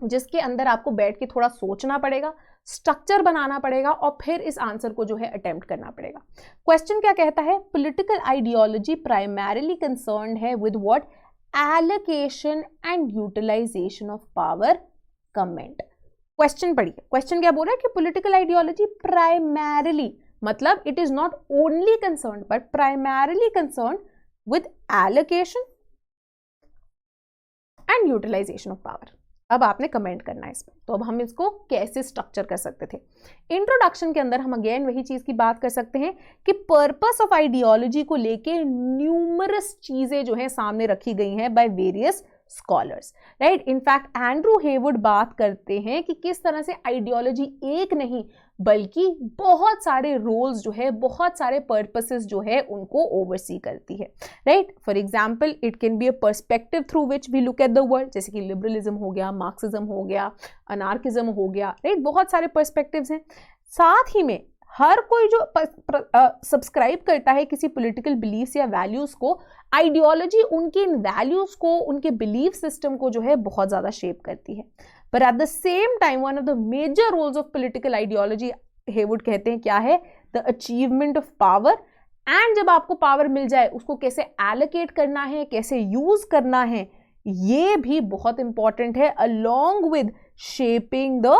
[SPEAKER 1] जिसके अंदर आपको बैठ के थोड़ा सोचना पड़ेगा, स्ट्रक्चर बनाना पड़ेगा, और फिर इस आंसर को जो है अटेम्प्ट करना पड़ेगा। क्वेश्चन क्या कहता है, पॉलिटिकल आइडियोलॉजी प्राइमरीली कंसर्न्ड है with what, allocation and utilisation of power. Comment question पढ़िए, क्वेश्चन क्या बोल रहा है कि पॉलिटिकल आइडियोलॉजी प्राइमरीली, मतलब it is not only concerned but primarily concerned with allocation and utilisation of power. अब आपने कमेंट करना है इस पर, तो अब हम इसको कैसे स्ट्रक्चर कर सकते थे। इंट्रोडक्शन के अंदर हम अगेन वही चीज की बात कर सकते हैं कि पर्पस ऑफ आइडियोलॉजी को लेके न्यूमरस चीजें जो है सामने रखी गई हैं by various scholars, right. In fact Andrew Heywood बात करते हैं कि किस तरह से आइडियोलॉजी एक नहीं बल्कि बहुत सारे रोल्स जो है, बहुत सारे पर्पसेस जो है उनको ओवरसी करती है, right. For example it can be a perspective through which we look at the world, जैसे कि लिबरलिज्म हो गया, मार्क्सिज्म हो गया, अनार्किज्म हो गया, राइट, बहुत सारे पर्सपेक्टिव्स हैं। साथ ही में हर कोई जो सब्सक्राइब करता है किसी पॉलिटिकल बिलीफ्स या वैल्यूज को, आइडियोलॉजी उनकी इन वैल्यूज को, उनके बिलीफ सिस्टम को जो है बहुत ज्यादा शेप करती है। पर at the same time one of the major roles of political ideology, Heywood कहते हैं क्या है, the achievement of power. And जब आपको पावर मिल जाए उसको कैसे एलोकेट करना है, कैसे यूज करना है, ये भी बहुत इंपॉर्टेंट है, along with shaping the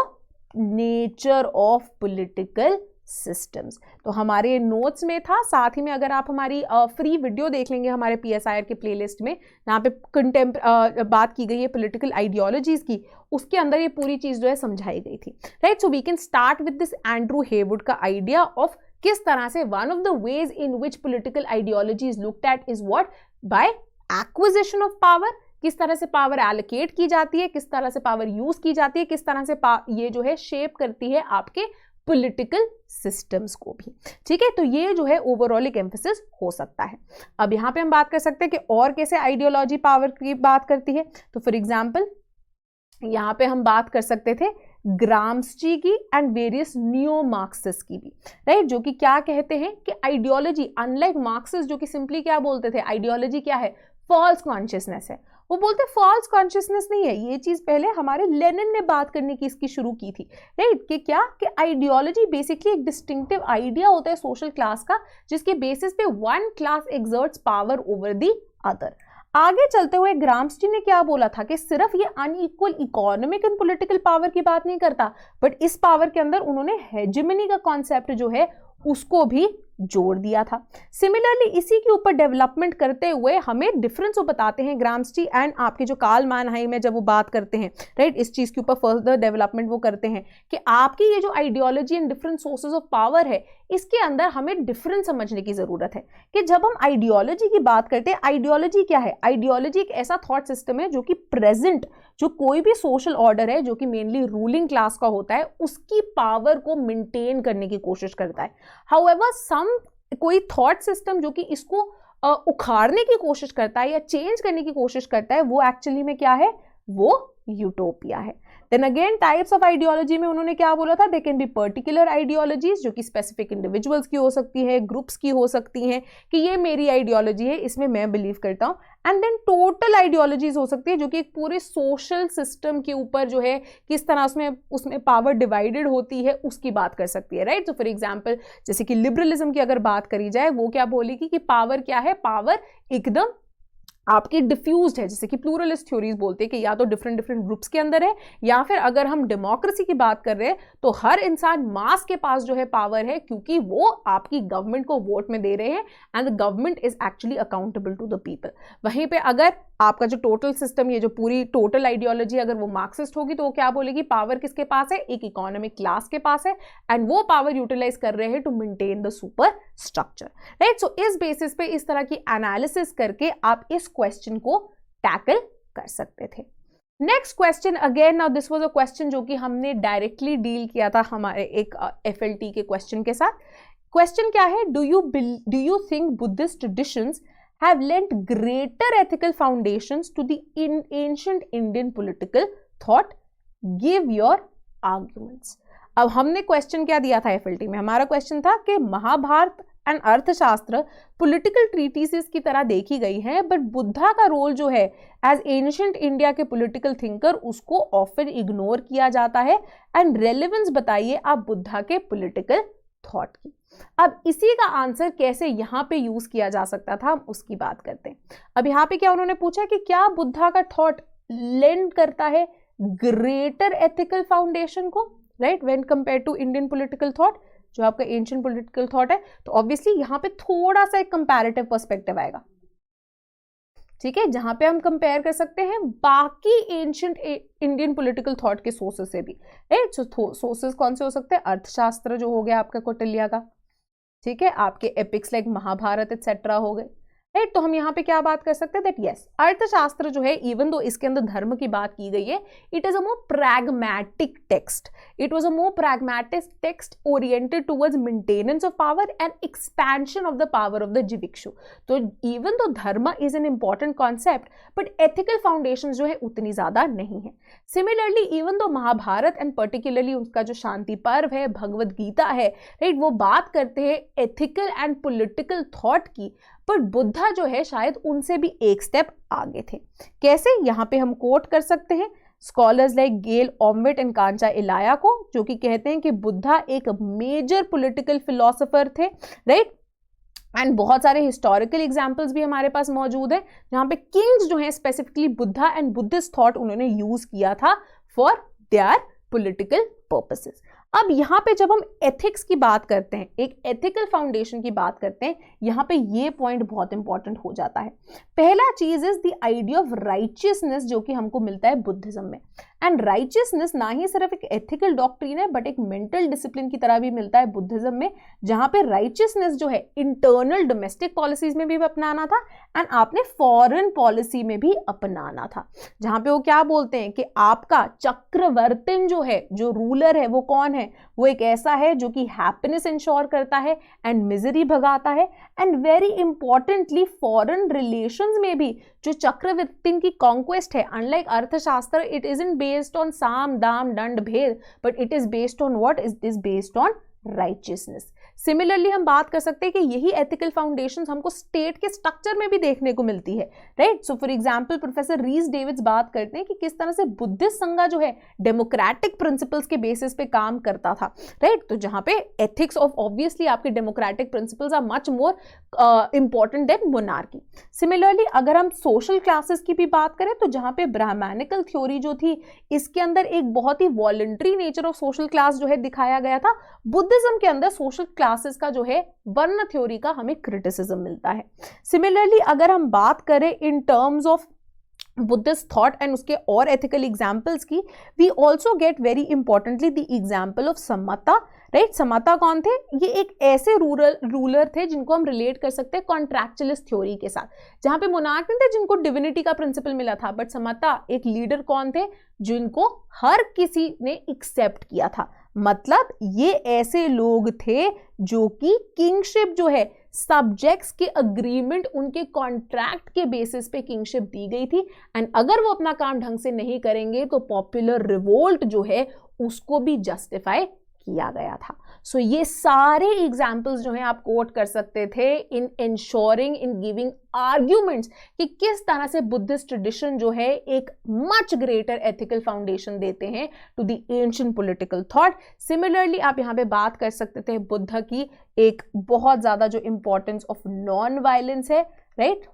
[SPEAKER 1] nature of political systems. तो हमारे नोट्स में था, साथ ही में अगर आप हमारी फ्री वीडियो देख लेंगे हमारे PSIR के प्लेलिस्ट में, जहाँ पे बात की गई है पॉलिटिकल आइडियोलॉजीज की, उसके अंदर ये पूरी चीज जो है समझाई गई थी, right. So we can start with this Andrew Heywood का आइडिया ऑफ किस तरह से one of the ways in which political ideology is looked at is what, by acquisition of power. किस तरह से पावर एलोकेट की जाती है, किस तरह से पावर यूज की जाती है, किस तरह से ये जो है शेप करती है आपके पॉलिटिकल सिस्टम्स को भी, ठीक है। तो ये जो है ओवरऑल एक एम्फेसिस हो सकता है। अब यहाँ पे हम बात कर सकते हैं कि और कैसे आइडियोलॉजी पावर की बात करती है। तो फॉर एग्जाम्पल यहाँ पे हम बात कर सकते थे ग्राम्स्की की एंड वेरियस नियो मार्क्सिस्ट की भी, राइट, जो कि क्या कहते हैं कि आइडियोलॉजी, अनलाइक मार्क्सिस्ट जो कि सिंपली क्या बोलते थे, आइडियोलॉजी क्या है, फॉल्स कॉन्शियसनेस है, वो बोलते फॉल्स कॉन्शियसनेस नहीं है। ये चीज पहले हमारे लेनिन ने बात करने की इसकी शुरू की थी, राइट, कि क्या कि आइडियोलॉजी बेसिकली एक डिस्टिंक्टिव आइडिया होता है सोशल क्लास का, जिसके बेसिस पे one class exerts power over the other. आगे चलते हुए ग्राम्स्की ने क्या बोला था कि सिर्फ ये unequal economic and political power की बात नहीं करता, बट इस पावर के अंदर उन्होंने हेजेमनी का कॉन्सेप्ट जो है उसको भी जोड़ दिया था। सिमिलरली इसी के ऊपर डेवलपमेंट करते हुए हमें डिफरेंस वो बताते हैं ग्राम्स्की एंड आपके जो कार्ल मानहाइम है, जब वो बात करते हैं, राइट, इस चीज के ऊपर फर्दर डेवलपमेंट वो करते हैं कि आपकी ये जो ideology and different sources of power है, इसके अंदर हमें डिफरेंस समझने की जरूरत है कि जब हम आइडियोलॉजी की बात करते हैं, आइडियोलॉजी क्या है, आइडियोलॉजी एक ऐसा थॉट सिस्टम है जो कि प्रेजेंट जो कोई भी सोशल ऑर्डर है जो कि मेनली रूलिंग क्लास का होता है, उसकी पावर को मेंटेन करने की कोशिश करता है। हाउएवर कोई थॉट सिस्टम जो कि इसको उखाड़ने की कोशिश करता है या चेंज करने की कोशिश करता है, वो एक्चुअली में क्या है, वो यूटोपिया है। Then again types of ideology में उन्होंने क्या बोला था, they can be particular ideologies जो कि स्पेसिफिक इंडिविजुअल्स की हो सकती है, ग्रुप्स की हो सकती हैं कि ये मेरी आइडियोलॉजी है, इसमें मैं बिलीव करता हूँ। एंड देन टोटल आइडियोलॉजीज हो सकती है जो कि एक पूरे सोशल सिस्टम के ऊपर जो है किस तरह उसमें पावर डिवाइडेड होती है उसकी बात कर सकती है, राइट। तो फॉर एग्जाम्पल जैसे कि लिबरलिज्म की अगर बात करी जाए, वो क्या बोलेगी कि पावर क्या है, पावर एकदम आपकी डिफ्यूज्ड है, जैसे कि प्लूरलिस्ट थ्योरीज बोलते हैं कि या तो डिफरेंट डिफरेंट ग्रुप्स के अंदर है, या फिर अगर हम डेमोक्रेसी की बात कर रहे हैं तो हर इंसान मास के पास जो है पावर है, क्योंकि वो आपकी गवर्नमेंट को वोट में दे रहे हैं and the government is actually accountable to the people. वहीं पे अगर आपका जो टोटल सिस्टम, ये जो पूरी टोटल आइडियोलॉजी अगर वो मार्क्सिस्ट होगी तो वो क्या बोलेगी, पावर किसके पास है, एक इकोनॉमिक क्लास के पास है एंड वो पावर यूटिलाइज कर रहे हैं to maintain the super structure, right. So इस बेसिस पे इस तरह की एनालिसिस करके आप इस क्वेश्चन को टैकल कर सकते थे। Next question again, now this was a question जो कि हमने डायरेक्टली डील किया था हमारे एक FLT के क्वेश्चन के साथ। क्वेश्चन क्या है, do you think Buddhist traditions have lent greater ethical foundations to the ancient Indian political thought? Give your arguments. अब हमने क्वेश्चन क्या दिया था FLT में, हमारा क्वेश्चन था कि महाभारत एंड अर्थशास्त्र पॉलिटिकल ट्रीटीसेस की तरह देखी गई है, बट बुद्धा का रोल जो है एज एंशिएंट इंडिया के पॉलिटिकल थिंकर उसको ऑफन इग्नोर किया जाता है। एंड रेलेवेंस बताइए आप बुद्धा के पॉलिटिकल थॉट की। अब इसी का आंसर कैसे यहाँ पे यूज किया जा सकता था, हम उसकी बात करते हैं। अब यहाँ पे क्या उन्होंने पूछा कि क्या बुद्धा का थॉट लेंड करता है ग्रेटर एथिकल फाउंडेशन को, right, when compare to Indian political thought, जो आपका एंशिएंट पॉलिटिकल थॉट है। तो ऑब्वियसली यहाँ पे थोड़ा सा एक कंपैरेटिव पर्सपेक्टिव आएगा, ठीक है, जहां पे हम कंपेयर कर सकते हैं बाकी एंशिएंट इंडियन पॉलिटिकल थॉट के सोर्सेस से भी, राइट। सो सोर्सेस कौन से हो सकते हैं, अर्थशास्त्र जो हो गया आपका कौटिल्य का, ठीक है, आपके एपिक्स लाइक महाभारत एटसेट्रा हो गए, राइट। तो हम यहाँ पे क्या बात कर सकते हैं दैट यस, अर्थशास्त्र जो है इवन दो इसके अंदर धर्म की बात की गई है, it is a more pragmatic text, it was a more pragmatic text oriented towards maintenance of power and expansion of the power of the जिविक्षु। तो even though dharma is an important concept but ethical foundation जो है उतनी ज्यादा नहीं है। Similarly even though Mahabharat and particularly उसका जो शांति पर्व है, भगवद गीता है, राइट, वो बात करते हैं एथिकल एंड पॉलिटिकल थॉट की, पर बुद्धा जो है शायद उनसे भी एक स्टेप आगे थे। कैसे, यहाँ पे हम कोट कर सकते हैं स्कॉलर्स लाइक गेल ऑमवेट एंड कांचा इलाया को, जो कि कहते हैं कि बुद्धा एक मेजर पॉलिटिकल फिलोसोफर थे, राइट। एंड बहुत सारे हिस्टोरिकल एग्जाम्पल्स भी हमारे पास मौजूद है जहां पे किंग्स जो है specifically Buddha and Buddhist thought उन्होंने यूज किया था फॉर देयर पॉलिटिकल पर्पसेस। अब यहाँ पे जब हम एथिक्स की बात करते हैं, एक एथिकल फाउंडेशन की बात करते हैं, यहाँ पे ये पॉइंट बहुत इंपॉर्टेंट हो जाता है। पहला चीज is the idea of righteousness जो कि हमको मिलता है बुद्धिज्म में। एंड राइचियसनेस ना ही सिर्फ एक एथिकल डॉक्ट्रिन है बट एक मेंटल डिसिप्लिन की तरह भी मिलता है बुद्धिज्म में, जहां पे राइचियसनेस जो है इंटरनल डोमेस्टिक पॉलिसीज में भी अपनाना था एंड आपने फॉरेन पॉलिसी में भी अपनाना था, जहां पे वो क्या बोलते हैं कि आपका चक्रवर्तिन जो है, जो रूलर है वो कौन है, वो एक ऐसा है जो कि हैप्पीनेस इंश्योर करता है एंड मिजरी भगाता है। And very importantly foreign relations में भी जो चक्रवर्तिन की कॉन्क्वेस्ट है, अनलाइक अर्थशास्त्र, इट इजंट बेस्ड ऑन साम दाम दंड भेद but it is based on what, it is based on righteousness. Similarly हम बात कर सकते हैं कि यही एथिकल फाउंडेशंस हमको स्टेट के स्ट्रक्चर में भी देखने को मिलती है, right. So for example professor Rhys Davids बात करते हैं कि किस तरह से बुद्धिस्ट संघ जो है डेमोक्रेटिक प्रिंसिपल्स के बेसिस पे काम करता था, राइट। तो जहां पे एथिक्स ऑफ ऑब्वियसली आपके democratic principles are much more important than monarchy. Similarly अगर हम सोशल क्लासेस की भी बात करें तो जहां पे ब्राह्मणिकल थ्योरी जो थी इसके अंदर एक बहुत ही voluntary nature of social class जो है दिखाया गया था, बुद्धिज्म के अंदर सोशल क्लासेस का जो है वर्ण थ्योरी का हमें क्रिटिसिज्म मिलता है। सिमिलरली अगर हम बात करें in terms of Buddhist thought and उसके और एथिकल एग्जाम्पल्स की, we also get very importantly the example of Samata, right. Samata कौन थे, ये एक ऐसे रूलर थे जिनको हम रिलेट कर सकते हैं कॉन्ट्रैक्चुअलिस्ट थ्योरी के साथ, जहां पे मोनार्क थे जिनको डिविनिटी का प्रिंसिपल मिला था, बट समता एक लीडर कौन थे जिनको हर किसी ने एक्सेप्ट किया था। मतलब ये ऐसे लोग थे जो कि किंगशिप जो है सब्जेक्ट्स के अग्रीमेंट, उनके कॉन्ट्रैक्ट के बेसिस पे किंगशिप दी गई थी एंड अगर वो अपना काम ढंग से नहीं करेंगे तो पॉपुलर रिवोल्ट जो है उसको भी जस्टिफाई किया गया था। सो ये सारे एग्जाम्पल्स जो हैं आप कोट कर सकते थे इन इंश्योरिंग, इन गिविंग आर्ग्यूमेंट्स कि किस तरह से बुद्धिस्ट ट्रेडिशन जो है एक मच ग्रेटर एथिकल फाउंडेशन देते हैं to the ancient political thought. Similarly आप यहाँ पे बात कर सकते थे बुद्ध की एक बहुत ज्यादा जो इंपॉर्टेंस ऑफ नॉन वायलेंस है, राइट,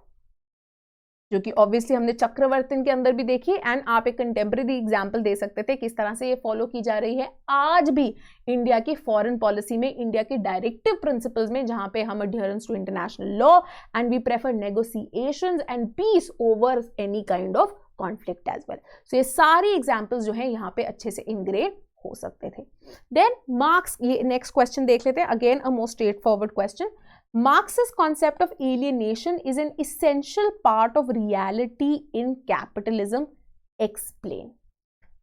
[SPEAKER 1] जो कि ऑब्वियसली हमने चक्रवर्तिन के अंदर भी देखी एंड आप एक कंटेम्प्रेरी एग्जांपल दे सकते थे किस तरह से ये फॉलो की जा रही है आज भी इंडिया की फॉरेन पॉलिसी में, इंडिया के डायरेक्टिव प्रिंसिपल्स में, जहां पे हम adherence to international law and we prefer negotiations and peace over any kind of conflict as well. So ये सारी एग्जाम्पल्स जो है यहाँ पे अच्छे से इंग्रेव हो सकते थे। देन मार्क्स, ये नेक्स्ट क्वेश्चन देख लेते हैं, again a more straight forward question. Marx's concept of alienation is an essential part of reality in capitalism. Explain.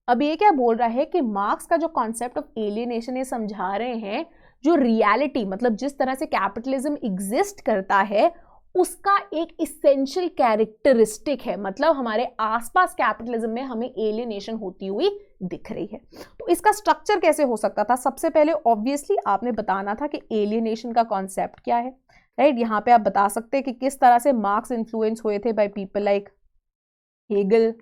[SPEAKER 1] अब ये क्या बोल रहा है कि मार्क्स का जो कॉन्सेप्ट ऑफ एलियनेशन ये समझा रहे हैं जो रियलिटी, मतलब जिस तरह से कैपिटलिज्म एग्जिस्ट करता है उसका एक इसेंशियल कैरेक्टरिस्टिक है, मतलब हमारे आसपास कैपिटलिज्म में हमें एलियनेशन होती हुई दिख रही है। तो इसका स्ट्रक्चर कैसे हो सकता था? सबसे पहले ऑब्वियसली आपने बताना था कि एलियनेशन का कॉन्सेप्ट क्या है, राइट। यहाँ पे आप बता सकते हैं कि किस तरह से मार्क्स इन्फ्लुएंस हुए थे by people like Hegel,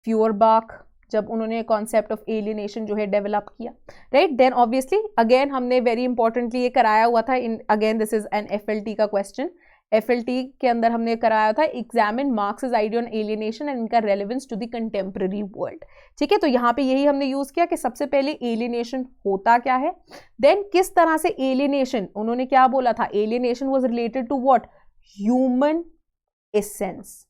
[SPEAKER 1] Feuerbach, जब उन्होंने कॉन्सेप्ट ऑफ एलियनेशन जो है डेवलप किया, राइट। देन ऑब्वियसली अगेन हमने वेरी इंपॉर्टेंटली ये कराया हुआ था, in again this is an FLT का क्वेश्चन, एफएलटी के अंदर हमने कराया था examine Marx's idea on alienation and इनका relevance to the contemporary world, ठीक है। तो यहाँ पे यही हमने यूज किया कि सबसे पहले एलियनेशन होता क्या है, देन किस तरह से एलियनेशन, उन्होंने क्या बोला था, alienation was related to what, human essence,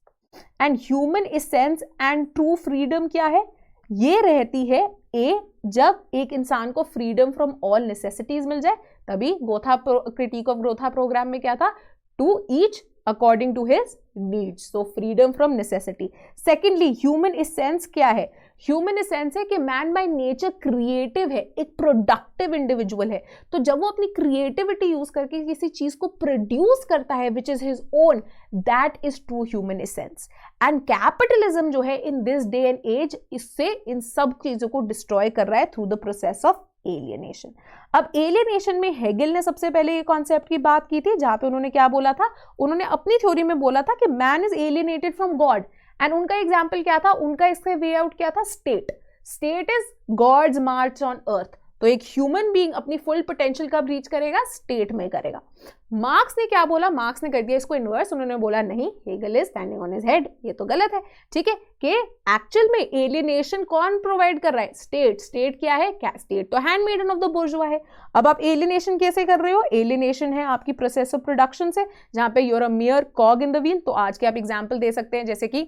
[SPEAKER 1] and human essence and true freedom क्या है, ये रहती है ए, जब एक इंसान को फ्रीडम फ्रॉम ऑल नेसेसिटीज मिल जाए, तभी गोथा क्रिटिक ऑफ ग्रोथा प्रोग्राम में क्या था, to each according to his needs. So freedom from necessity. Secondly, human essence क्या है? ह्यूमन एसेंस है कि मैन बाय नेचर क्रिएटिव है, एक प्रोडक्टिव इंडिविजुअल है. तो जब वो अपनी क्रिएटिविटी यूज करके किसी चीज को प्रोड्यूस करता है which is his own, that is true human essence. And capitalism जो है in this day and age इससे इन सब चीजों को डिस्ट्रॉय कर रहा है through the process of alienation. अब एलियनेशन में हेगल ने सबसे पहले ये कॉन्सेप्ट की बात की थी, जहां पे उन्होंने क्या बोला था, उन्होंने अपनी थ्योरी में बोला था कि man is alienated from God. And उनका एग्जाम्पल क्या था, उनका इसका वे आउट क्या था, state. State is God's march on earth. तो एक ह्यूमन बीइंग अपनी फुल पोटेंशियल कब रीच करेगा, स्टेट में करेगा. मार्क्स ने क्या बोला, मार्क्स ने कर दिया इसको इनवर्स. उन्होंने बोला नहीं, Hegel is standing on his head. ये तो गलत है, ठीक है, कि एक्चुअल में एलियनेशन कौन प्रोवाइड कर रहा है, स्टेट. स्टेट क्या है, क्या स्टेट तो हैंडमेडन ऑफ द बुर्जुआ है. अब आप एलियनेशन कैसे कर रहे हो, एलियनेशन है आपकी प्रोसेस ऑफ प्रोडक्शन से, जहां पे you're a मियर कॉग in the wheel. तो आज के आप एग्जाम्पल दे सकते हैं, जैसे कि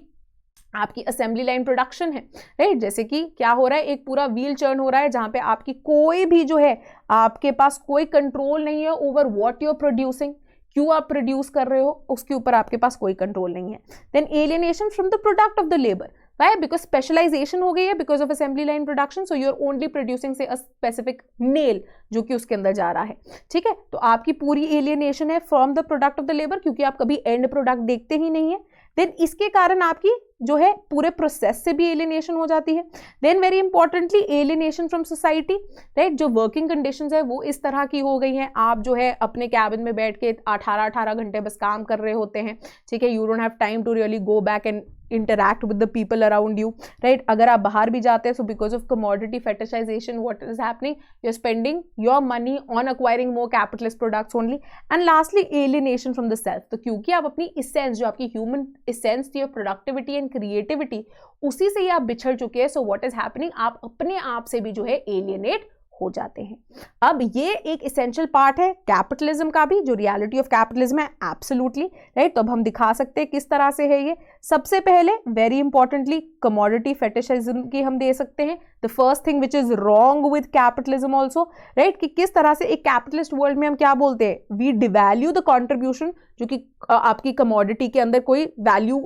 [SPEAKER 1] आपकी असेंबली लाइन प्रोडक्शन है, राइट. जैसे कि क्या हो रहा है, एक पूरा व्हील चर्न हो रहा है जहां पे आपकी कोई भी जो है, आपके पास कोई कंट्रोल नहीं है over what you are producing. क्यों आप प्रोड्यूस कर रहे हो, उसके ऊपर आपके पास कोई कंट्रोल नहीं है. Then alienation from the product of the labour. Why? Because specialisation हो गई है because of assembly line production. So you are only producing से अ स्पेसिफिक नेल जो कि उसके अंदर जा रहा है, ठीक है. तो आपकी पूरी एलियनेशन है from the product of the labour, क्योंकि आप कभी एंड प्रोडक्ट देखते ही नहीं है. देन इसके कारण आपकी जो है पूरे प्रोसेस से भी एलियनेशन हो जाती है. Then very importantly alienation from society, right. जो वर्किंग कंडीशंस है वो इस तरह की हो गई हैं, आप जो है अपने कैबिन में बैठ के 18 घंटे बस काम कर रहे होते हैं, ठीक है. You don't have time to really go back and interact with the people around you, right. अगर आप बाहर भी जाते हैं, so because of commodity fetishization, what is happening, you're spending your money on acquiring more capitalist products only. And lastly, alienation from the self. तो क्योंकि आप अपनी essence, जो आपकी human essence थी, productivity and creativity, उसी से ही आप बिछड़ चुके हैं. so what is happening, आप अपने आप से भी जो है alienate हो जाते हैं. अब ये एक इसेंशियल पार्ट है कैपिटलिज्म का भी, जो रियलिटी ऑफ कैपिटलिज्म है, एब्सोल्युटली, राइट. तो अब हम दिखा सकते हैं किस तरह से है ये. सबसे पहले वेरी इंपॉर्टेंटली कमोडिटी फेटिशिज्म की हम दे सकते हैं. The first thing which is wrong with capitalism also, right, कि किस तरह से एक कैपिटलिस्ट वर्ल्ड में हम क्या बोलते हैं, वी डिवैल्यू द कॉन्ट्रीब्यूशन जो कि आपकी कमोडिटी के अंदर कोई वैल्यू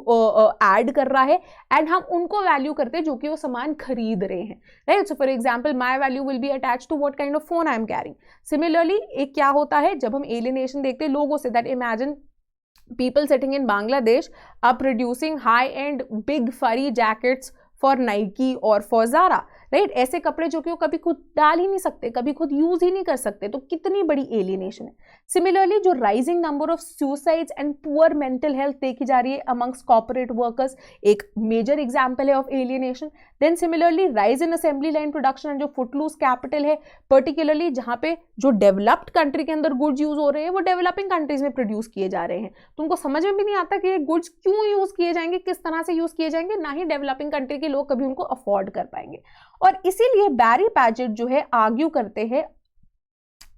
[SPEAKER 1] ऐड कर रहा है, एंड हम उनको वैल्यू करते हैं जो कि वो सामान खरीद रहे हैं, right. So for example my value will be attach to what kind of phone I am carrying. Similarly एक क्या होता है जब हम एलियनेशन देखते हैं लोगों से, that imagine people sitting in Bangladesh are producing high-end big furry jackets for Nike or for Zara, right. ऐसे कपड़े जो कि वो कभी खुद डाल ही नहीं सकते, कभी खुद यूज ही नहीं कर सकते. तो कितनी बड़ी एलियनेशन है. सिमिलरली जो rising number of suicides and poor mental health देखी जा रही है अमंग्स कॉर्पोरेट वर्कर्स, एक मेजर एग्जाम्पल है of alienation. Then similarly rise in assembly line production, जो फुटलूज कैपिटल है, पर्टिकुलरली जहां पे जो डेवलप्ड कंट्री के अंदर गुड्स यूज हो रहे हैं वो डेवलपिंग कंट्रीज में प्रोड्यूस किए जा रहे हैं. तो उनको समझ में भी नहीं आता कि ये गुड्स क्यों यूज किए जाएंगे, किस तरह से यूज किए जाएंगे, ना ही डेवलपिंग कंट्री के लोग कभी उनको अफोर्ड कर पाएंगे. और इसीलिए बैरी पैजेट जो है आर्ग्यू करते हैं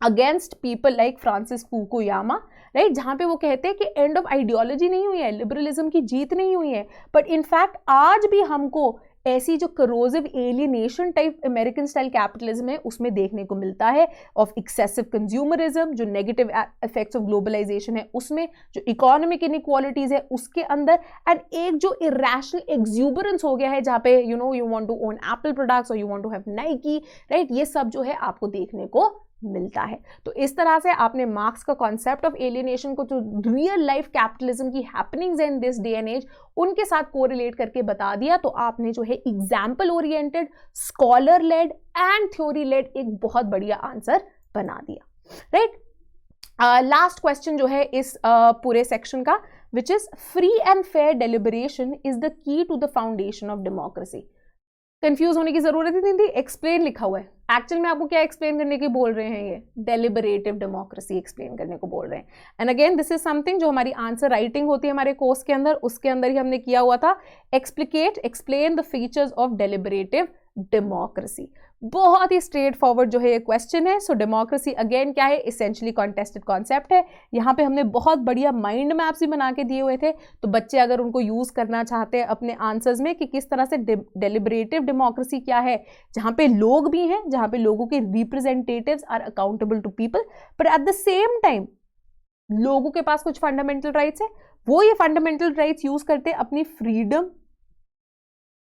[SPEAKER 1] against people like Francis Fukuyama, right, जहां पे वो कहते हैं कि एंड ऑफ आइडियोलॉजी नहीं हुई है, लिबरलिज्म की जीत नहीं हुई है, बट इनफैक्ट आज भी हमको ऐसी जो करोजिव alienation type American style capitalism है उसमें देखने को मिलता है, ऑफ एक्सेसिव कंज्यूमरिज्म, जो नेगेटिव इफेक्ट्स ऑफ ग्लोबलाइजेशन है उसमें, जो इकोनॉमिक इनइक्वालिटीज है उसके अंदर, एंड एक जो इरेशनल एक्सूबरेंस हो गया है जहाँ पे you know you want to own Apple products और you want to have Nike, right. ये सब जो है आपको देखने को मिलता है. तो इस तरह से आपने मार्क्स का कॉन्सेप्ट ऑफ एलियनेशन को, जो रियल लाइफ कैपिटलिज्म की happenings in this day and age, उनके साथ कोरिलेट करके बता दिया. तो आपने जो है example oriented, scholar led and theory led एक बहुत बढ़िया आंसर बना दिया, राइट. लास्ट क्वेश्चन जो है इस पूरे सेक्शन का, which is free and fair deliberation is the key to the foundation of democracy. Confuse होने की जरूरत ही नहीं थी, एक्सप्लेन लिखा हुआ है. एक्चुअल में आपको क्या एक्सप्लेन करने की बोल रहे हैं, ये डेलिबरेटिव डेमोक्रेसी एक्सप्लेन करने को बोल रहे हैं. And again this is something जो हमारी आंसर राइटिंग होती है हमारे कोर्स के अंदर, उसके अंदर ही हमने किया हुआ था. Explain the features of deliberative democracy. बहुत ही स्ट्रेट फॉरवर्ड जो है ये क्वेश्चन है. सो डेमोक्रेसी अगेन क्या है, इसेंशियली कॉन्टेस्टेड कॉन्सेप्ट है. यहाँ पे हमने बहुत बढ़िया माइंड मैप्स भी बना के दिए हुए थे, तो बच्चे अगर उनको यूज करना चाहते हैं अपने आंसर्स में कि किस तरह से डेलिबरेटिव डेमोक्रेसी क्या है, जहाँ पे लोग भी हैं, जहाँ पे लोगों के representatives are accountable to people, but at the same time लोगों के पास कुछ फंडामेंटल राइट्स है, वो ये फंडामेंटल राइट्स यूज करते हैं अपनी फ्रीडम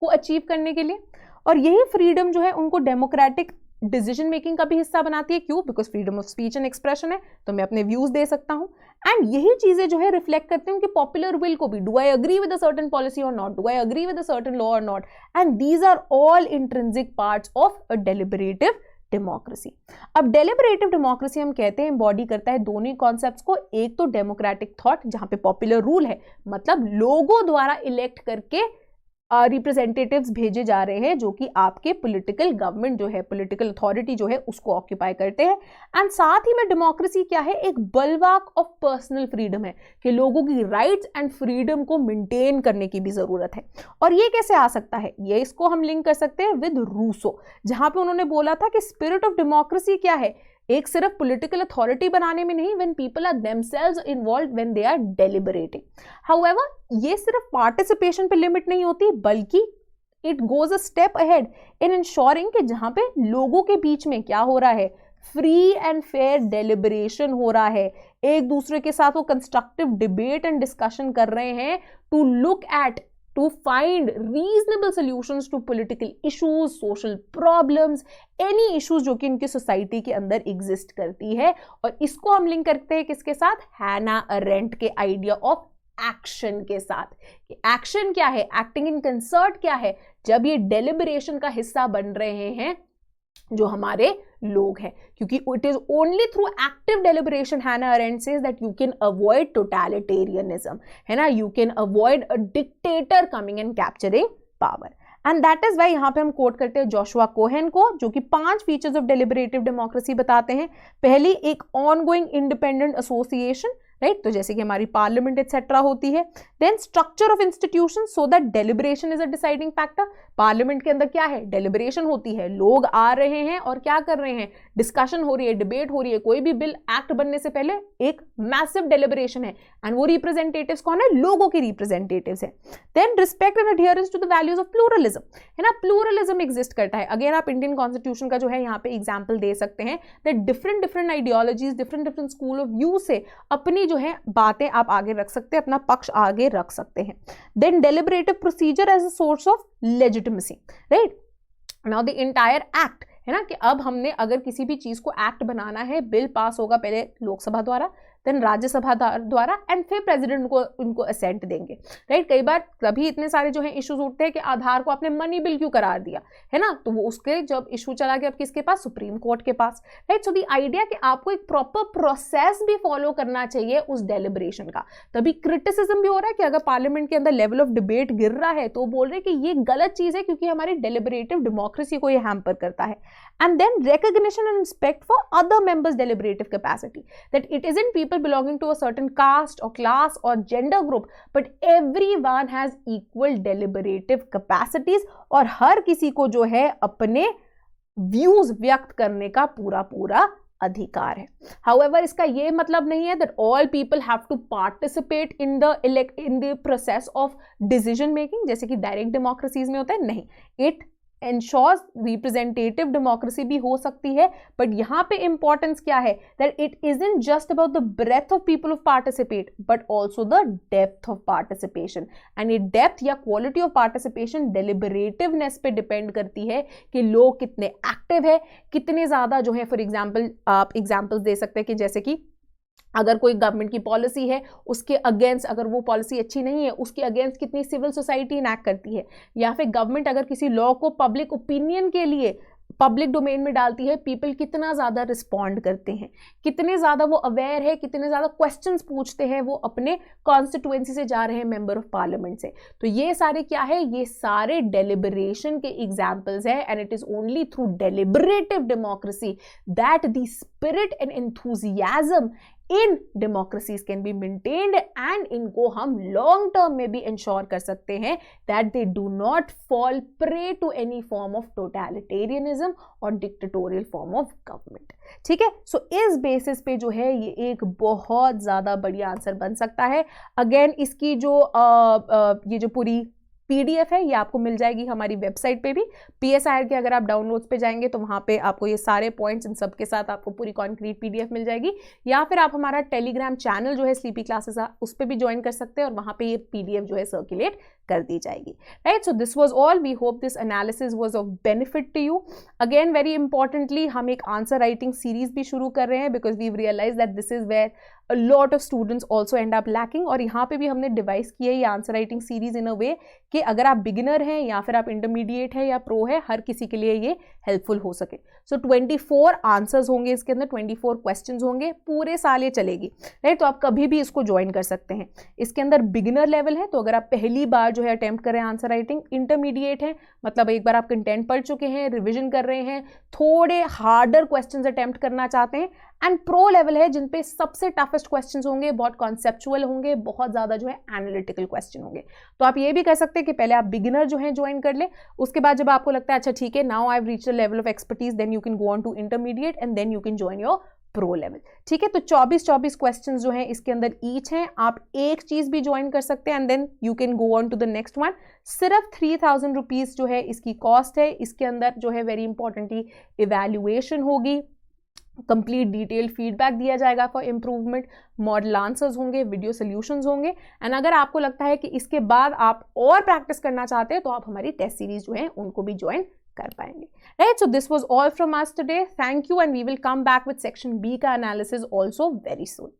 [SPEAKER 1] को अचीव करने के लिए, और यही फ्रीडम जो है उनको डेमोक्रेटिक डिसीजन मेकिंग का भी हिस्सा बनाती है। क्यों? Because freedom of speech and expression है, तो मैं अपने व्यूज दे सकता हूं। एंड यही चीजें जो है रिफ्लेक्ट करते हैं उनके पॉपुलर विल को भी। Do I agree with a certain policy और not, do I agree with a certain law और not, and these are all intrinsic parts of a deliberative democracy. अब डेलिबरेटिव डेमोक्रेसी हम कहते हैं एम्बॉडी करता है दोनों ही कॉन्सेप्ट्स को। एक तो डेमोक्रेटिक थॉट जहां पे पॉपुलर रूल है, मतलब लोगों द्वारा इलेक्ट करके रिप्रेजेंटेटिव्स भेजे जा रहे हैं जो कि आपके पॉलिटिकल गवर्नमेंट जो है, पॉलिटिकल अथॉरिटी जो है उसको ऑक्यूपाई करते हैं। एंड साथ ही में डेमोक्रेसी क्या है? एक बलवाक ऑफ पर्सनल फ्रीडम है कि लोगों की राइट्स एंड फ्रीडम को मेंटेन करने की भी जरूरत है। और ये कैसे आ सकता है? ये इसको हम लिंक कर सकते हैं विद रूसो, जहां पे उन्होंने बोला था कि स्पिरिट ऑफ डेमोक्रेसी क्या है? एक सिर्फ पॉलिटिकल अथॉरिटी बनाने में नहीं, when people are themselves involved, when they are deliberating. However, ये सिर्फ पार्टिसिपेशन पे लिमिट नहीं होती, बल्कि it goes a step ahead in ensuring कि जहां पे लोगों के बीच में क्या हो रहा है, फ्री एंड फेयर डेलिबरेशन हो रहा है, एक दूसरे के साथ वो कंस्ट्रक्टिव डिबेट एंड डिस्कशन कर रहे हैं to look at, to find reasonable solutions to political issues, social problems, any issues जो कि इनकी सोसाइटी के अंदर एग्जिस्ट करती है। और इसको हम लिंक करते हैं किसके साथ? हैना अरेंट के आइडिया ऑफ एक्शन के साथ। कि एक्शन क्या है? एक्टिंग इन कंसर्ट क्या है? जब ये डेलिबरेशन का हिस्सा बन रहे हैं जो हमारे लोग हैं, क्योंकि it is only through active deliberation, Hannah Arendt says that you can avoid totalitarianism, है ना, you can avoid a dictator coming and capturing power. And that is why यहां पे हम कोट करते हैं जोशुआ कोहेन को, जो कि 5 फीचर्स ऑफ डेलिबरेटिव डेमोक्रेसी बताते हैं। पहली, एक ऑनगोइंग इंडिपेंडेंट एसोसिएशन, राइट, तो जैसे कि हमारी पार्लियामेंट एक्सेट्रा होती है। Then structure of institution so that deliberation is a deciding factor. Parliament के अंदर क्या है? डेलिबरेशन होती है, लोग आ रहे हैं और क्या कर रहे हैं? डिस्कशन हो रही है, डिबेट हो रही है। कोई भी बिल एक्ट बनने से पहले एक मैसिव डेलिबरेशन है, एंड वो रिप्रेजेंटेटिव्स कौन है? लोगों के रिप्रेजेंटेटिव्स है। Then respect and adherence to the values of pluralism, है ना, प्लूरलिज्म एग्जिस्ट करता है। अगेन आप इंडियन कॉन्स्टिट्यूशन का जो है यहाँ पे एग्जाम्पल दे सकते हैं that different ideologies, different school of view से अपनी जो है बातें आप आगे रख सकते हैं, अपना पक्ष आगे रख सकते हैं। Then deliberative procedure as a source of legitimacy, right. Now the entire act, है ना, कि अब हमने अगर किसी भी चीज को एक्ट बनाना है, बिल पास होगा पहले लोकसभा द्वारा, देन राज्यसभा द्वारा, एंड फिर प्रेसिडेंट को उनको असेंट देंगे, राइट। कई बार कभी इतने सारे जो है इश्यूज उठते हैं कि आधार को आपने मनी बिल क्यों करार दिया, है ना, तो वो उसके जब इशू चला गया अब किसके पास? सुप्रीम कोर्ट के पास, राइट। सो द आइडिया कि आपको एक प्रॉपर प्रोसेस भी फॉलो करना चाहिए उस डेलिबरेशन का। तभी क्रिटिसिज्म भी हो रहा है कि अगर पार्लियामेंट के अंदर लेवल ऑफ डिबेट गिर रहा है तो बोल रहे हैं कि ये गलत चीज है क्योंकि हमारी डेलिबरेटिव डेमोक्रेसी को ये हैम्पर करता है। And then recognition and respect for other members' deliberative capacity, that it isn't people belonging to a certain caste or class or gender group, but everyone has equal deliberative capacities, और हर किसी को जो है अपने views व्यक्त करने का पूरा अधिकार है। However, इसका ये मतलब नहीं है that all people have to participate in the process of decision making, जैसे कि डायरेक्ट डेमोक्रेसीज में होता है, नहीं। इट एंश्योर्स रिप्रेजेंटेटिव डेमोक्रेसी भी हो सकती है, बट यहां पे इंपॉर्टेंस क्या है? That it isn't just about the breadth of people of participate, but also the depth of participation. And ये डेप्थ या क्वालिटी ऑफ पार्टिसिपेशन डेलिबरेटिवनेस पे डिपेंड करती है कि लोग कितने एक्टिव है, कितने ज्यादा जो है, फॉर एग्जाम्पल आप एग्जाम्पल्स दे सकते हैं कि जैसे कि अगर कोई गवर्नमेंट की पॉलिसी है, उसके अगेंस्ट अगर वो पॉलिसी अच्छी नहीं है, उसके अगेंस्ट कितनी सिविल सोसाइटी इनैक्ट करती है, या फिर गवर्नमेंट अगर किसी लॉ को पब्लिक ओपिनियन के लिए पब्लिक डोमेन में डालती है, पीपल कितना ज़्यादा रिस्पॉन्ड करते हैं, कितने ज़्यादा वो अवेयर है, कितने ज़्यादा क्वेश्चंस पूछते हैं वो अपने कॉन्स्टिट्यूएंसी से जा रहे हैं मेंबर ऑफ पार्लियामेंट से। तो ये सारे क्या है? ये सारे डेलिबरेशन के एग्जाम्पल्स है, and it is only through deliberative democracy that the spirit and enthusiasm in democracies can be maintained, and इनको हम लॉन्ग टर्म में भी इंश्योर कर सकते हैं that they do not fall prey to any form of totalitarianism और dictatorial form of government. ठीक है, सो इस बेसिस पे जो है ये एक बहुत ज्यादा बढ़िया आंसर बन सकता है। अगेन इसकी जो ये जो पूरी PDF है, ये आपको मिल जाएगी हमारी वेबसाइट पे भी। PSIR के अगर आप डाउनलोड्स पे जाएंगे तो वहाँ पे आपको ये सारे पॉइंट्स इन सब के साथ आपको पूरी कॉन्क्रीट PDF मिल जाएगी, या फिर आप हमारा टेलीग्राम चैनल जो है स्लीपी क्लासेस उस पर भी ज्वाइन कर सकते हैं और वहाँ पे ये PDF जो है सर्कुलेट कर दी जाएगी, right. So this was all, we hope this analysis was of benefit to you. Again very importantly हम एक आंसर राइटिंग सीरीज भी शुरू कर रहे हैं, because we realise that this is where a lot of students also end up lacking, और यहाँ पे भी हमने डिवाइस की है ये answer writing series in a वे कि अगर आप बिगिनर हैं या फिर आप इंटरमीडिएट है या प्रो है, हर किसी के लिए ये हेल्पफुल हो सके। सो 24 आंसर्स होंगे इसके अंदर, 24 क्वेश्चंस होंगे, पूरे साल ये चलेगी, राइट। तो आप कभी भी इसको ज्वाइन कर सकते हैं। इसके अंदर बिगिनर लेवल है, तो अगर आप पहली बार जो है अटेम्प्ट कर रहे हैं आंसर राइटिंग, इंटरमीडिएट है मतलब एक बार आप कंटेंट पढ़ चुके हैं, रिविजन कर रहे हैं, थोड़े हार्डर क्वेश्चंस अटेम्प्ट करना चाहते हैं, एंड प्रो लेवल है जिन पे सबसे टफेस्ट क्वेश्चंस होंगे, बहुत कॉन्सेप्चुअल होंगे, बहुत ज़्यादा जो है एनालिटिकल क्वेश्चन होंगे। तो आप ये भी कर सकते हैं कि पहले आप बिगिनर जो है ज्वाइन कर ले, उसके बाद जब आपको लगता है अच्छा ठीक है now I have reached the level of expertise, then you can go on to intermediate and then you can join your pro level, ठीक है। तो 24 क्वेश्चंस जो हैं इसके अंदर ईच हैं, आप एक चीज भी ज्वाइन कर सकते हैं and then you can go on to the next one. सिर्फ 3000 रुपीज जो है इसकी कॉस्ट है। इसके अंदर जो है वेरी इंपॉर्टेंटली इवैल्यूएशन होगी, कंप्लीट डिटेल फीडबैक दिया जाएगा फॉर इम्प्रूवमेंट, मॉडल आंसर्स होंगे, वीडियो सोल्यूशंस होंगे, एंड अगर आपको लगता है कि इसके बाद आप और प्रैक्टिस करना चाहते हैं तो आप हमारी टेस्ट सीरीज जो है उनको भी ज्वाइन कर पाएंगे, right. So this was all from us today, thank you, and we will come back with section B का एनालिसिस ऑल्सो वेरी सून।